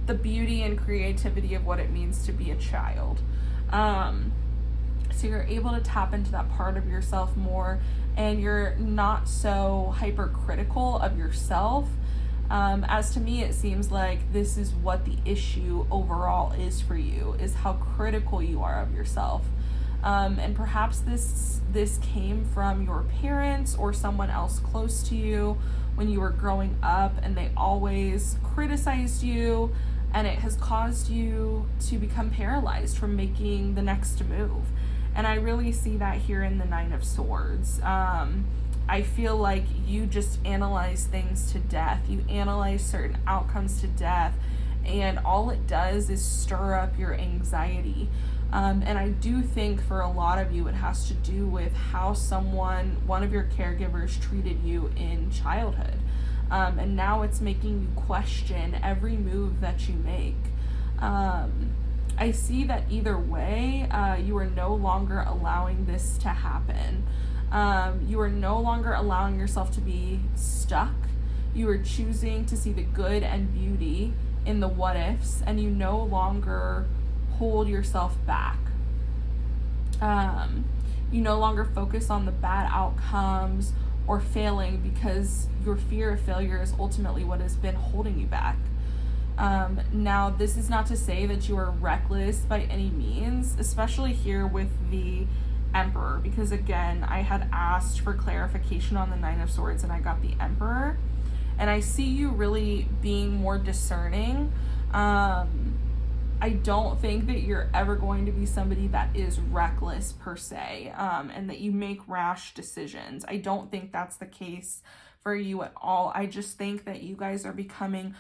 the beauty and creativity of what it means to be a child. So you're able to tap into that part of yourself more, and you're not so hypercritical of yourself. As to me, it seems like this is what the issue overall is for you, is how critical you are of yourself. And perhaps this came from your parents or someone else close to you when you were growing up, and they always criticized you, and it has caused you to become paralyzed from making the next move. And I really see that here in the Nine of Swords. I feel like you just analyze things to death. You analyze certain outcomes to death, and all it does is stir up your anxiety. And I do think for a lot of you, it has to do with how one of your caregivers treated you in childhood. And now it's making you question every move that you make. I see that either way, you are no longer allowing this to happen. You are no longer allowing yourself to be stuck. You are choosing to see the good and beauty in the what ifs, and you no longer hold yourself back. You no longer focus on the bad outcomes or failing, because your fear of failure is ultimately what has been holding you back. Now, this is not to say that you are reckless by any means, especially here with the Emperor, because again, I had asked for clarification on the Nine of Swords and I got the Emperor, and I see you really being more discerning. I don't think that you're ever going to be somebody that is reckless per se, and that you make rash decisions. I don't think that's the case for you at all. I just think that you guys are becoming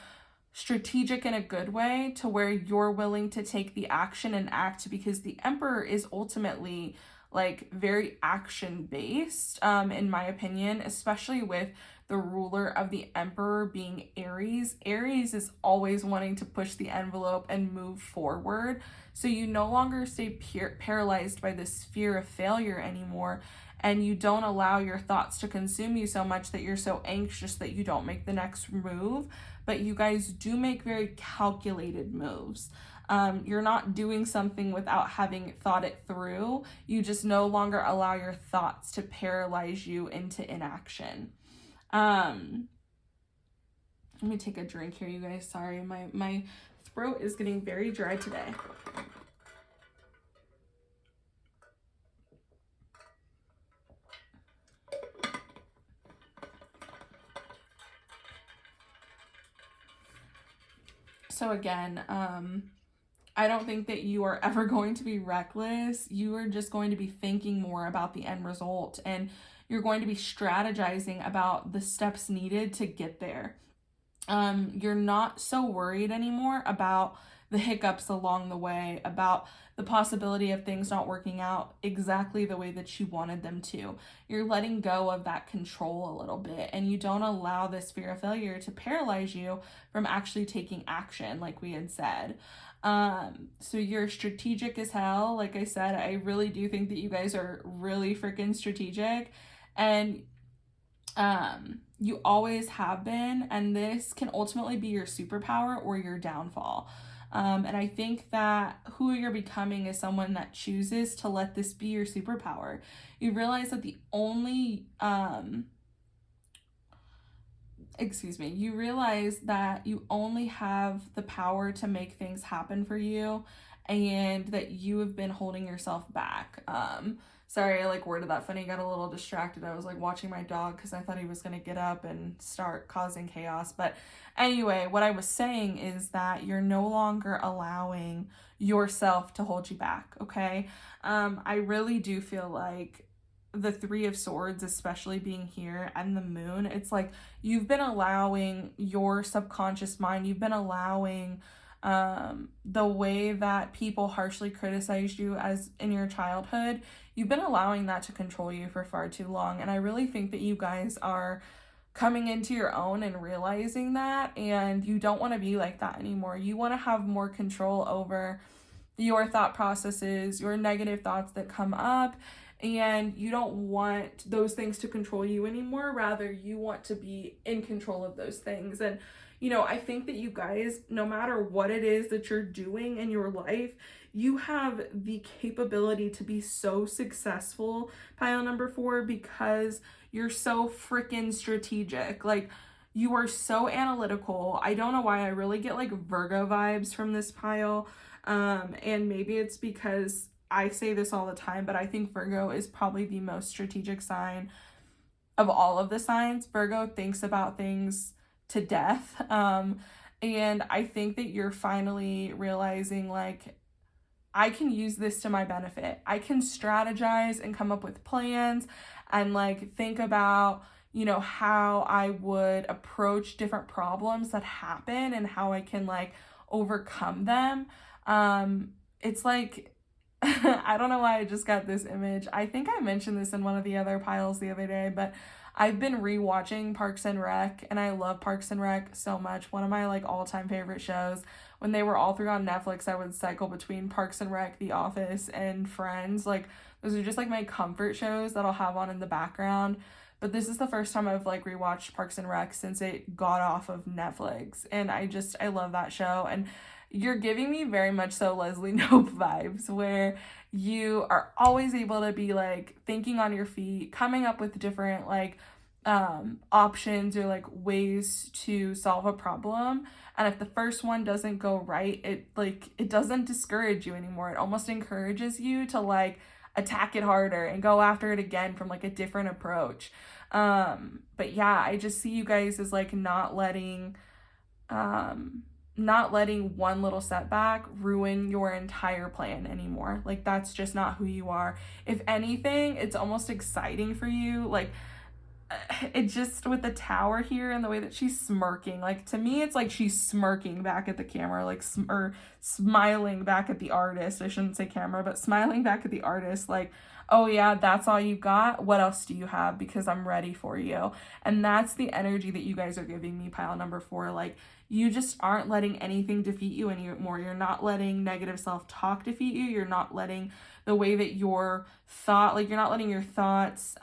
strategic in a good way, to where you're willing to take the action and act, because the Emperor is ultimately like very action based, in my opinion, especially with the ruler of the Emperor being Aries. Aries is always wanting to push the envelope and move forward. So you no longer stay paralyzed by this fear of failure anymore, and you don't allow your thoughts to consume you so much that you're so anxious that you don't make the next move. But you guys do make very calculated moves. You're not doing something without having thought it through. You just no longer allow your thoughts to paralyze you into inaction. Let me take a drink here, you guys. Sorry, my throat is getting very dry today. So again, I don't think that you are ever going to be reckless. You are just going to be thinking more about the end result, and you're going to be strategizing about the steps needed to get there. You're not so worried anymore about the hiccups along the way, about the possibility of things not working out exactly the way that you wanted them to. You're letting go of that control a little bit, and you don't allow this fear of failure to paralyze you from actually taking action, like we had said. So you're strategic as hell. Like I said, I really do think that you guys are really freaking strategic, and you always have been, and this can ultimately be your superpower or your downfall. And I think that who you're becoming is someone that chooses to let this be your superpower. You realize that the only you realize that you only have the power to make things happen for you, and that you have been holding yourself back. Sorry, I like worded that funny, got a little distracted. I was like watching my dog because I thought he was going to get up and start causing chaos. But anyway, what I was saying is that you're no longer allowing yourself to hold you back, okay? I really do feel like the Three of Swords, especially being here, and the Moon, it's like you've been allowing your subconscious mind, you've been allowing the way that people harshly criticized you as in your childhood, you've been allowing that to control you for far too long. And I really think that you guys are coming into your own and realizing that, and you don't want to be like that anymore. You want to have more control over your thought processes, your negative thoughts that come up, and you don't want those things to control you anymore. Rather, you want to be in control of those things. And I think that you guys, no matter what it is that you're doing in your life, you have the capability to be so successful, pile number 4, because you're so freaking strategic. Like, you are so analytical. I don't know why I really get like Virgo vibes from this pile. And maybe it's because I say this all the time, but I think Virgo is probably the most strategic sign of all of the signs. Virgo thinks about things to death. And I think that you're finally realizing, like, I can use this to my benefit. I can strategize and come up with plans and like think about, how I would approach different problems that happen and how I can like overcome them. It's like, I don't know why I just got this image. I think I mentioned this in one of the other piles the other day, but I've been rewatching Parks and Rec, and I love Parks and Rec so much. One of my like all-time favorite shows. When they were all three on Netflix, I would cycle between Parks and Rec, The Office, and Friends. Like, those are just like my comfort shows that I'll have on in the background. But this is the first time I've like rewatched Parks and Rec since it got off of Netflix, and I love that show. And you're giving me very much so Leslie Knope vibes, where you are always able to be like thinking on your feet, coming up with different like options or like ways to solve a problem. And if the first one doesn't go right, it doesn't discourage you anymore. It almost encourages you to like attack it harder and go after it again from like a different approach. But yeah, I just see you guys as like not letting one little setback ruin your entire plan anymore. Like, that's just not who you are. If anything, it's almost exciting for you. Like, it just, with the tower here and the way that she's smirking, like, to me, it's like she's smirking back at the camera, like, or smiling back at the artist. I shouldn't say camera, but smiling back at the artist, like, oh yeah, that's all you got? What else do you have? Because I'm ready for you. And that's the energy that you guys are giving me, pile number 4. Like, you just aren't letting anything defeat you anymore. You're not letting negative self-talk defeat you. You're not letting the way that you're not letting your thoughts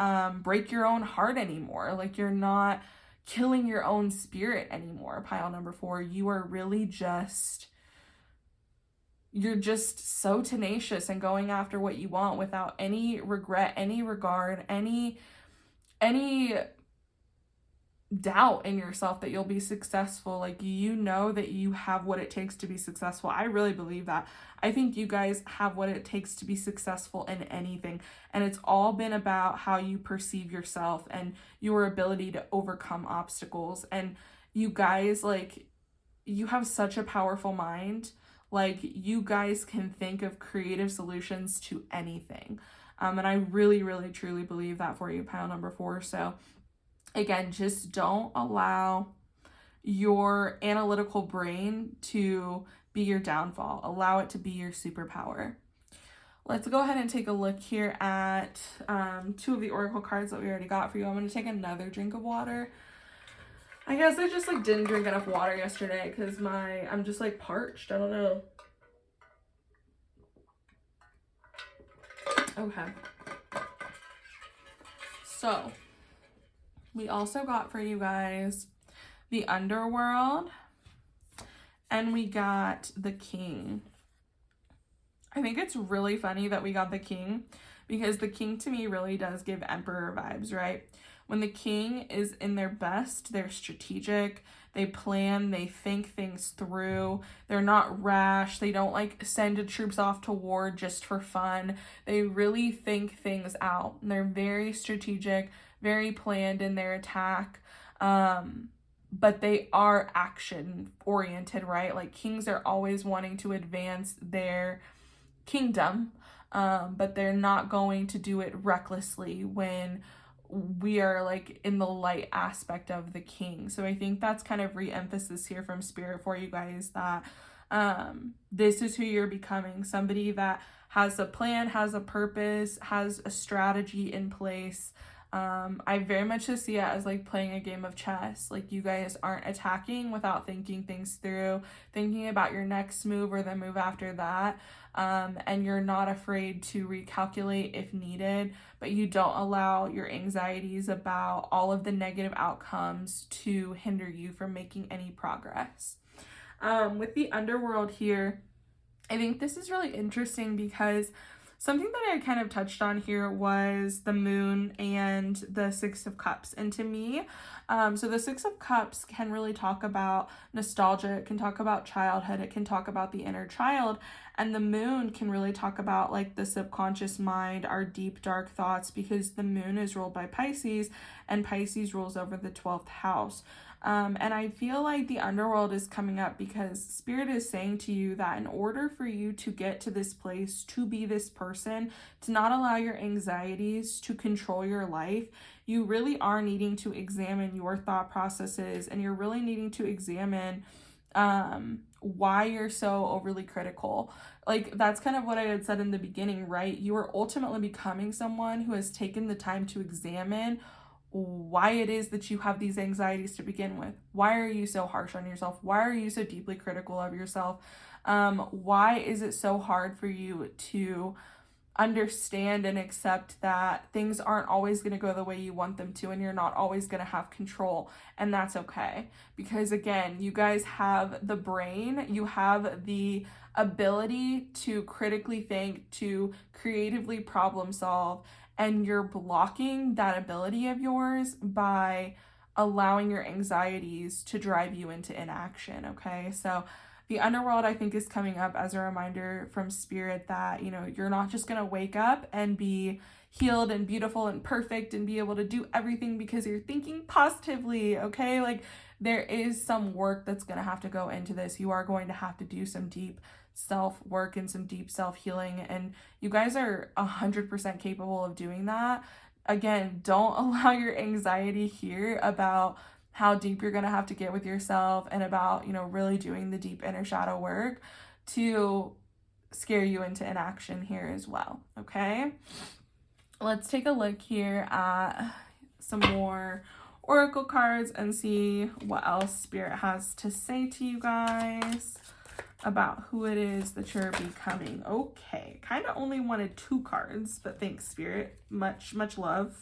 break your own heart anymore. Like, you're not killing your own spirit anymore, pile number 4. You are really you're just so tenacious and going after what you want without any regret, any regard, any doubt in yourself that you'll be successful. Like, you know that you have what it takes to be successful. I really believe that. I think you guys have what it takes to be successful in anything, and it's all been about how you perceive yourself and your ability to overcome obstacles. And you guys, like, you have such a powerful mind. Like, you guys can think of creative solutions to anything, and I really, really, truly believe that for you, pile number 4. So again, just don't allow your analytical brain to be your downfall. Allow it to be your superpower. Let's go ahead and take a look here at 2 of the oracle cards that we already got for you. I'm going to take another drink of water. I guess I just like didn't drink enough water yesterday because I'm just like parched. I don't know. Okay. So, we also got for you guys the underworld, and we got the king. I think it's really funny that we got the king, because the king to me really does give emperor vibes, right? When the king is in their best, they're strategic, they plan, they think things through, they're not rash, they don't like send troops off to war just for fun. They really think things out, and they're very strategic, very planned in their attack. But they are action oriented, right? Like kings are always wanting to advance their kingdom, but they're not going to do it recklessly when we are like in the light aspect of the king. So I think that's kind of re-emphasis here from Spirit for you guys, that this is who you're becoming, somebody that has a plan, has a purpose, has a strategy in place. I very much just see it as like playing a game of chess. Like you guys aren't attacking without thinking things through, thinking about your next move or the move after that. And you're not afraid to recalculate if needed, but you don't allow your anxieties about all of the negative outcomes to hinder you from making any progress. With the underworld here, I think this is really interesting because something that I kind of touched on here was the moon and the Six of Cups. And to me, so the Six of Cups can really talk about nostalgia, it can talk about childhood, it can talk about the inner child. And the moon can really talk about like the subconscious mind, our deep, dark thoughts, because the moon is ruled by Pisces, and Pisces rules over the 12th house. And I feel like the underworld is coming up because Spirit is saying to you that in order for you to get to this place, to be this person, to not allow your anxieties to control your life, you really are needing to examine your thought processes, and you're really needing to examine why you're so overly critical. Like that's kind of what I had said in the beginning, right? You are ultimately becoming someone who has taken the time to examine why it is that you have these anxieties to begin with. Why are you so harsh on yourself? Why are you so deeply critical of yourself? Why is it so hard for you to understand and accept that things aren't always going to go the way you want them to, and you're not always going to have control? And that's okay, because again, you guys have the brain, you have the ability to critically think, to creatively problem solve, and you're blocking that ability of yours by allowing your anxieties to drive you into inaction. Okay, so the underworld, I think, is coming up as a reminder from Spirit that, you know, you're not just going to wake up and be healed and beautiful and perfect and be able to do everything because you're thinking positively, okay? Like, there is some work that's going to have to go into this. You are going to have to do some deep self-work and some deep self-healing, and you guys are 100% capable of doing that. Again, don't allow your anxiety here about how deep you're going to have to get with yourself and about, you know, really doing the deep inner shadow work to scare you into inaction here as well, okay? Let's take a look here at some more oracle cards and see what else Spirit has to say to you guys about who it is that you're becoming. Okay, kind of only wanted 2 cards, but thanks, Spirit. Much love.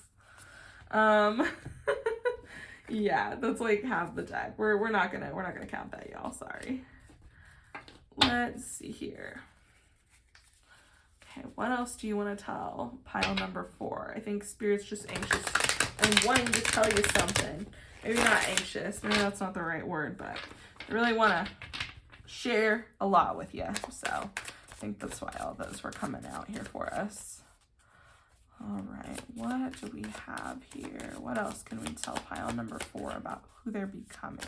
Yeah, that's like half the deck. We're not gonna count that, y'all. Sorry. Let's see here. Okay, what else do you want to tell pile number 4? I think Spirit's just anxious and wanting to tell you something. Maybe not anxious. Maybe that's not the right word, but I really want to share a lot with you. So I think that's why all those were coming out here for us. All right, what do we have here? What else can we tell pile number 4 about who they're becoming?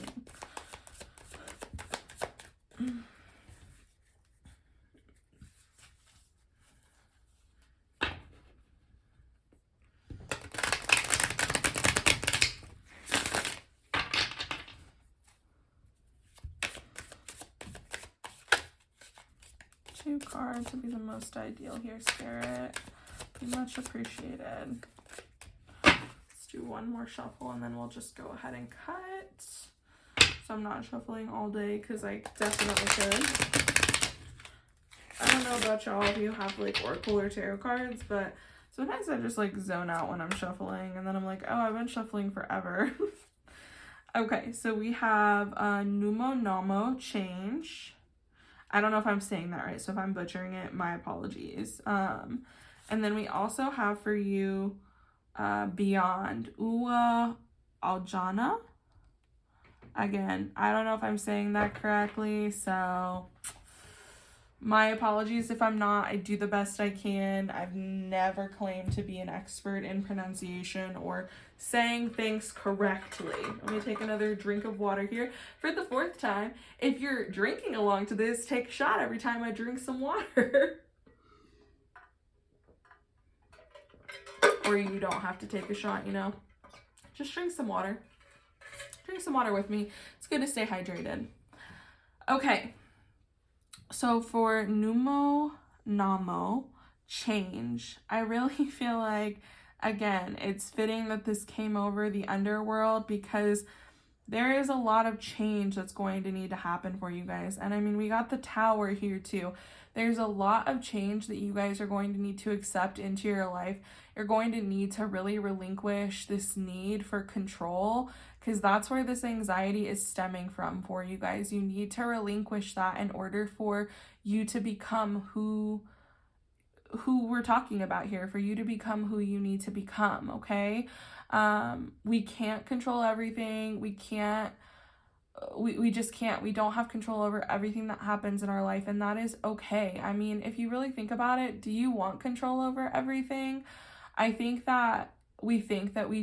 Two cards would be the most ideal here, Spirit. Be much appreciated. Let's do one more shuffle and then we'll just go ahead and cut. So I'm not shuffling all day because I definitely could. I don't know about y'all if you have like Oracle or Tarot cards, but sometimes I just like zone out when I'm shuffling, and then I'm like, oh, I've been shuffling forever. Okay, so we have Numo Namo, change. I don't know if I'm saying that right, so if I'm butchering it, my apologies. And then we also have for you Beyond, Ua Aljana. Again, I don't know if I'm saying that correctly, so my apologies if I'm not. I do the best I can. I've never claimed to be an expert in pronunciation or saying things correctly. Let me take another drink of water here for the 4th time. If you're drinking along to this, take a shot every time I drink some water. Or you don't have to take a shot, you know. Just drink some water. Drink some water with me. It's good to stay hydrated. Okay. So for Numo Namo, change, I really feel like, again, it's fitting that this came over the underworld because there is a lot of change that's going to need to happen for you guys. And I mean, we got the Tower here too. There's a lot of change that you guys are going to need to accept into your life. You're going to need to really relinquish this need for control, because that's where this anxiety is stemming from for you guys. You need to relinquish that in order for you to become who we're talking about here, for you to become who you need to become, okay? We can't control everything. We just can't. We don't have control over everything that happens in our life, and that is okay. I mean, if you really think about it, do you want control over everything? I think that we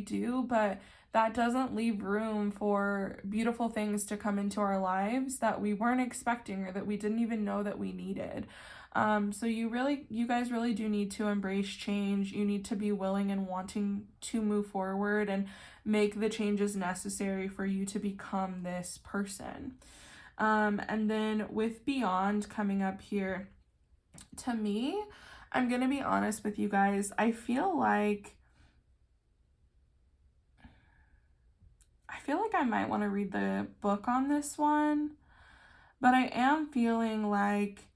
do, but that doesn't leave room for beautiful things to come into our lives that we weren't expecting or that we didn't even know that we needed. So you guys really do need to embrace change. You need to be willing and wanting to move forward and make the changes necessary for you to become this person. And then with Beyond coming up here, to me, I'm going to be honest with you guys, I feel like I might want to read the book on this one, but I am feeling like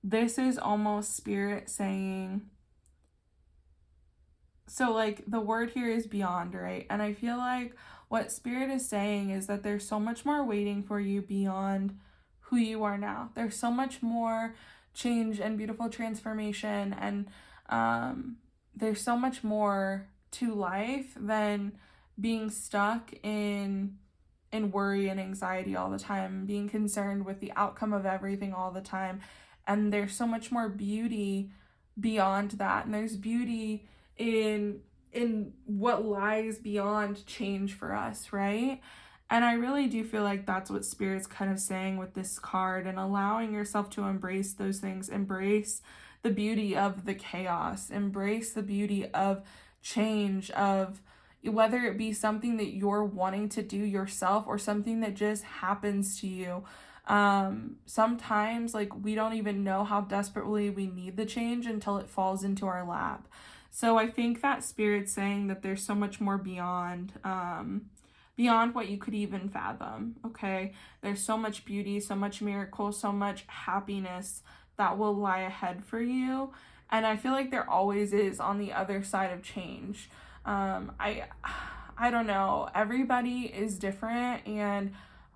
this is almost Spirit saying, so like the word here is beyond, right? And I feel like what Spirit is saying is that there's so much more waiting for you beyond who you are now. There's so much more change and beautiful transformation, and there's so much more to life than being stuck in worry and anxiety all the time, being concerned with the outcome of everything all the time. And there's so much more beauty beyond that, and there's beauty in what lies beyond change for us, right? And I really do feel like that's what Spirit's kind of saying with this card, and allowing yourself to embrace those things, embrace the beauty of the chaos, embrace the beauty of change, of whether it be something that you're wanting to do yourself or something that just happens to you. Sometimes like we don't even know how desperately we need the change until it falls into our lap. So I think that Spirit's saying that there's so much more beyond what you could even fathom, okay? There's so much beauty, so much miracle, so much happiness that will lie ahead for you. And I feel like there always is on the other side of change. I don't know. Everybody is different, and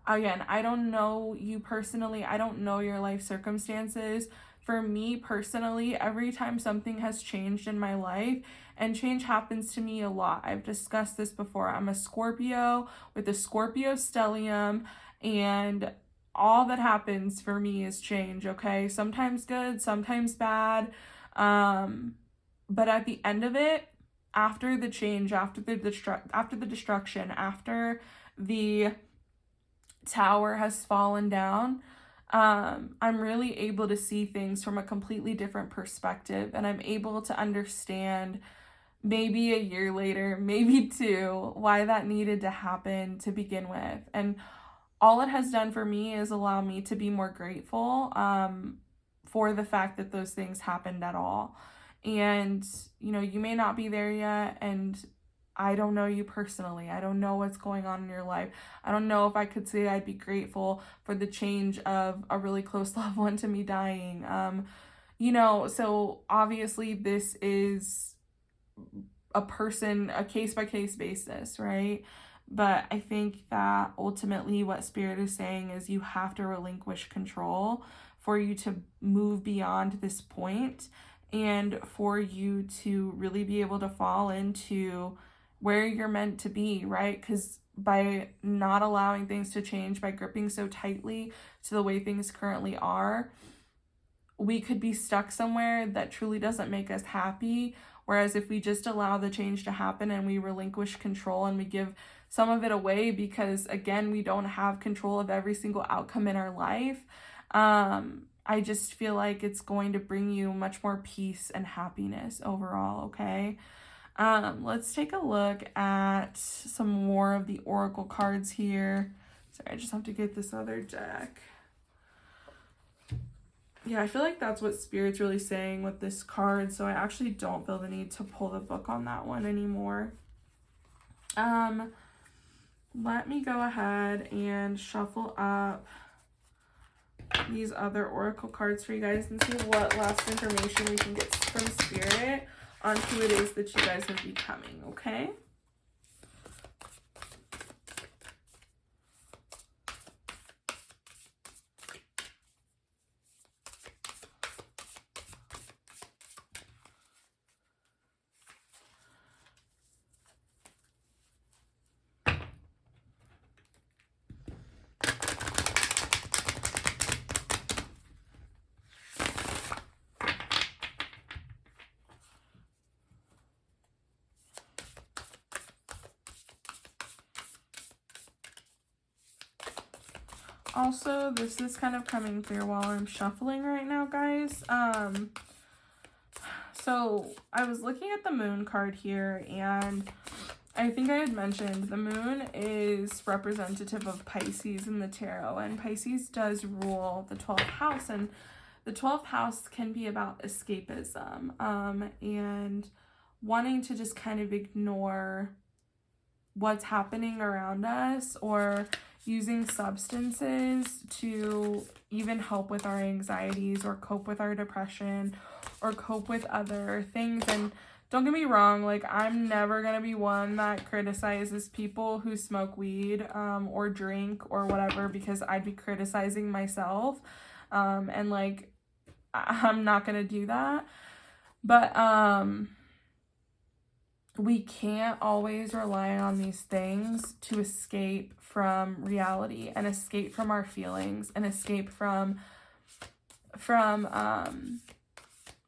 again, I don't know you personally. I don't know your life circumstances. For me personally, every time something has changed in my life, and change happens to me a lot. I've discussed this before. I'm a Scorpio with a Scorpio stellium, and all that happens for me is change, okay? Sometimes good, sometimes bad. But at the end of it, after the change, after the destruction, after the tower has fallen down, I'm really able to see things from a completely different perspective, and I'm able to understand maybe a year later, maybe 2, why that needed to happen to begin with. And all it has done for me is allow me to be more grateful for the fact that those things happened at all. And, you know, you may not be there yet, and I don't know you personally. I don't know what's going on in your life. I don't know if I could say I'd be grateful for the change of a really close loved one to me dying. So obviously this is a case-by-case basis, right? But I think that ultimately what Spirit is saying is you have to relinquish control for you to move beyond this point and for you to really be able to fall into where you're meant to be, right? Because by not allowing things to change, by gripping so tightly to the way things currently are, we could be stuck somewhere that truly doesn't make us happy. Whereas if we just allow the change to happen and we relinquish control and we give some of it away, because again, we don't have control of every single outcome in our life, I just feel like it's going to bring you much more peace and happiness overall, okay? Let's take a look at some more of the oracle cards here. Sorry, I just have to get this other deck. Yeah, I feel like that's what Spirit's really saying with this card, so I actually don't feel the need to pull the book on that one anymore. Let me go ahead and shuffle up these other oracle cards for you guys and see what last information we can get from Spirit on who it is that you guys are becoming, okay? Also, this is kind of coming through while I'm shuffling right now, guys. So I was looking at the moon card here, and I think I had mentioned the moon is representative of Pisces in the tarot, and Pisces does rule the 12th house, and the 12th house can be about escapism, and wanting to just kind of ignore what's happening around us, or using substances to even help with our anxieties or cope with our depression or cope with other things. And don't get me wrong, like, I'm never gonna be one that criticizes people who smoke weed or drink or whatever, because I'd be criticizing myself, and like, I'm not gonna do that. But we can't always rely on these things to escape from reality and escape from our feelings and escape from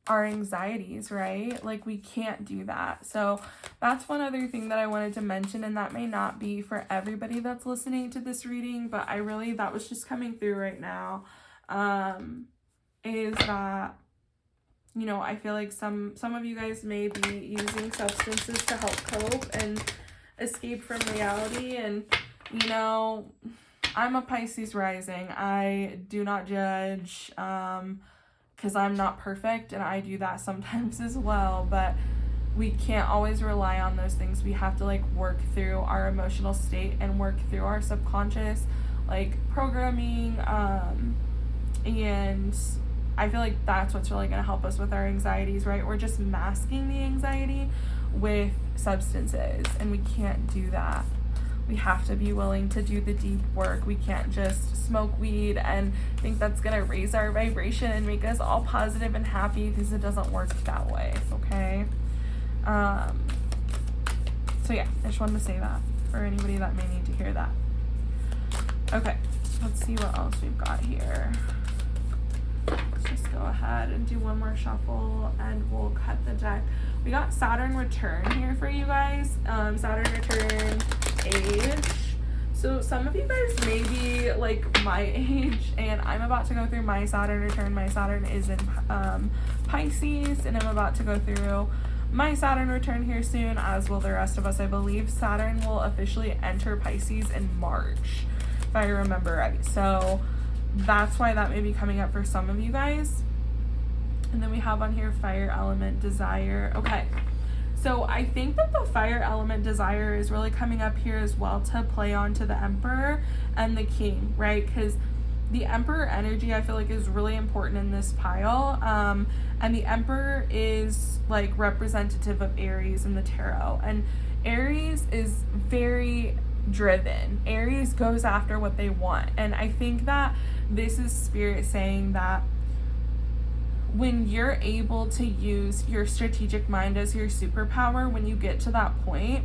our anxieties, right? Like, we can't do that. So that's one other thing that I wanted to mention, and that may not be for everybody that's listening to this reading, but that was just coming through right now, is that, I feel like some of you guys may be using substances to help cope and escape from reality. And, I'm a Pisces rising. I do not judge, because I'm not perfect, and I do that sometimes as well. But we can't always rely on those things. We have to, like, work through our emotional state and work through our subconscious, like, programming, and I feel like that's what's really going to help us with our anxieties, right? We're just masking the anxiety with substances, and we can't do that. We have to be willing to do the deep work. We can't just smoke weed and think that's going to raise our vibration and make us all positive and happy, because it doesn't work that way, okay? So yeah, I just wanted to say that for anybody that may need to hear that. Okay, let's see what else we've got here. Let's just go ahead and do one more shuffle and we'll cut the deck. We got Saturn return here for you guys. Saturn return age. So some of you guys may be like my age, and I'm about to go through my Saturn return. My Saturn is in Pisces, and I'm about to go through my Saturn return here soon, as will the rest of us. I believe Saturn will officially enter Pisces in March, if I remember right. So that's why that may be coming up for some of you guys. And then we have on here fire element desire. Okay, so I think that the fire element desire is really coming up here as well to play on to the Emperor and the King, right? Because the Emperor energy, I feel like, is really important in this pile. And the Emperor is like representative of Aries in the tarot. And Aries is very driven. Aries goes after what they want. And I think that this is Spirit saying that when you're able to use your strategic mind as your superpower, when you get to that point,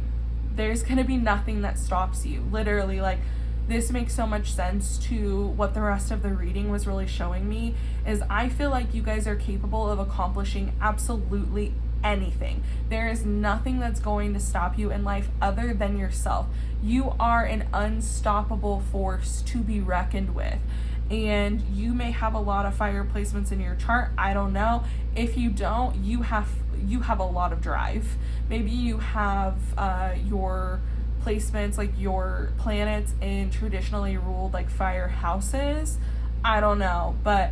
there's going to be nothing that stops you. Literally, like, this makes so much sense to what the rest of the reading was really showing me, is I feel like you guys are capable of accomplishing absolutely anything. There is nothing that's going to stop you in life other than yourself. You are an unstoppable force to be reckoned with. And you may have a lot of fire placements in your chart. I don't know. If you don't, you have a lot of drive. Maybe you have your placements, like your planets in traditionally ruled like fire houses. I don't know, but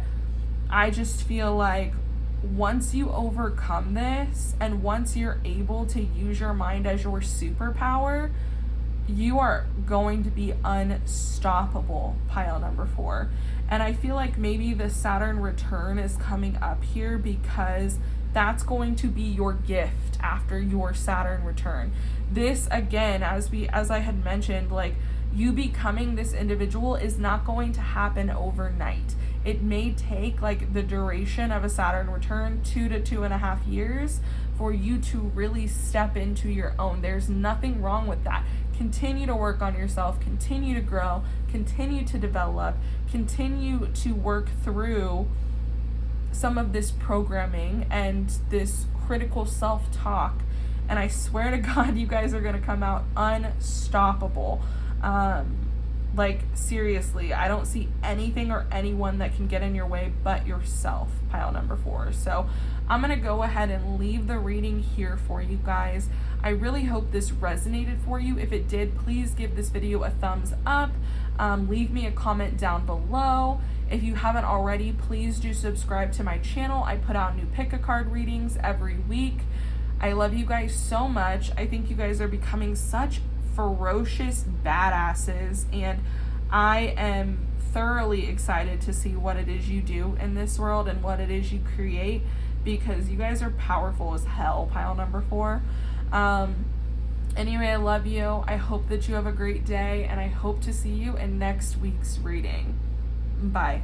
I just feel like once you overcome this and once you're able to use your mind as your superpower, you are going to be unstoppable, pile number 4. And I feel like maybe the Saturn return is coming up here because that's going to be your gift after your Saturn return. This, again, as I had mentioned, like, you becoming this individual is not going to happen overnight. It may take like the duration of a Saturn return, 2 to 2.5 years, for you to really step into your own. There's nothing wrong with that. Continue to work on yourself, continue to grow, continue to develop, continue to work through some of this programming and this critical self-talk. And I swear to God, you guys are going to come out unstoppable. Like, seriously, I don't see anything or anyone that can get in your way but yourself, pile number 4. So I'm going to go ahead and leave the reading here for you guys. I really hope this resonated for you. If it did, please give this video a thumbs up. Leave me a comment down below. If you haven't already, please do subscribe to my channel. I put out new pick-a-card readings every week. I love you guys so much. I think you guys are becoming such ferocious badasses, and I am thoroughly excited to see what it is you do in this world and what it is you create, because you guys are powerful as hell, pile number 4. Anyway, I love you. I hope that you have a great day, and I hope to see you in next week's reading. Bye.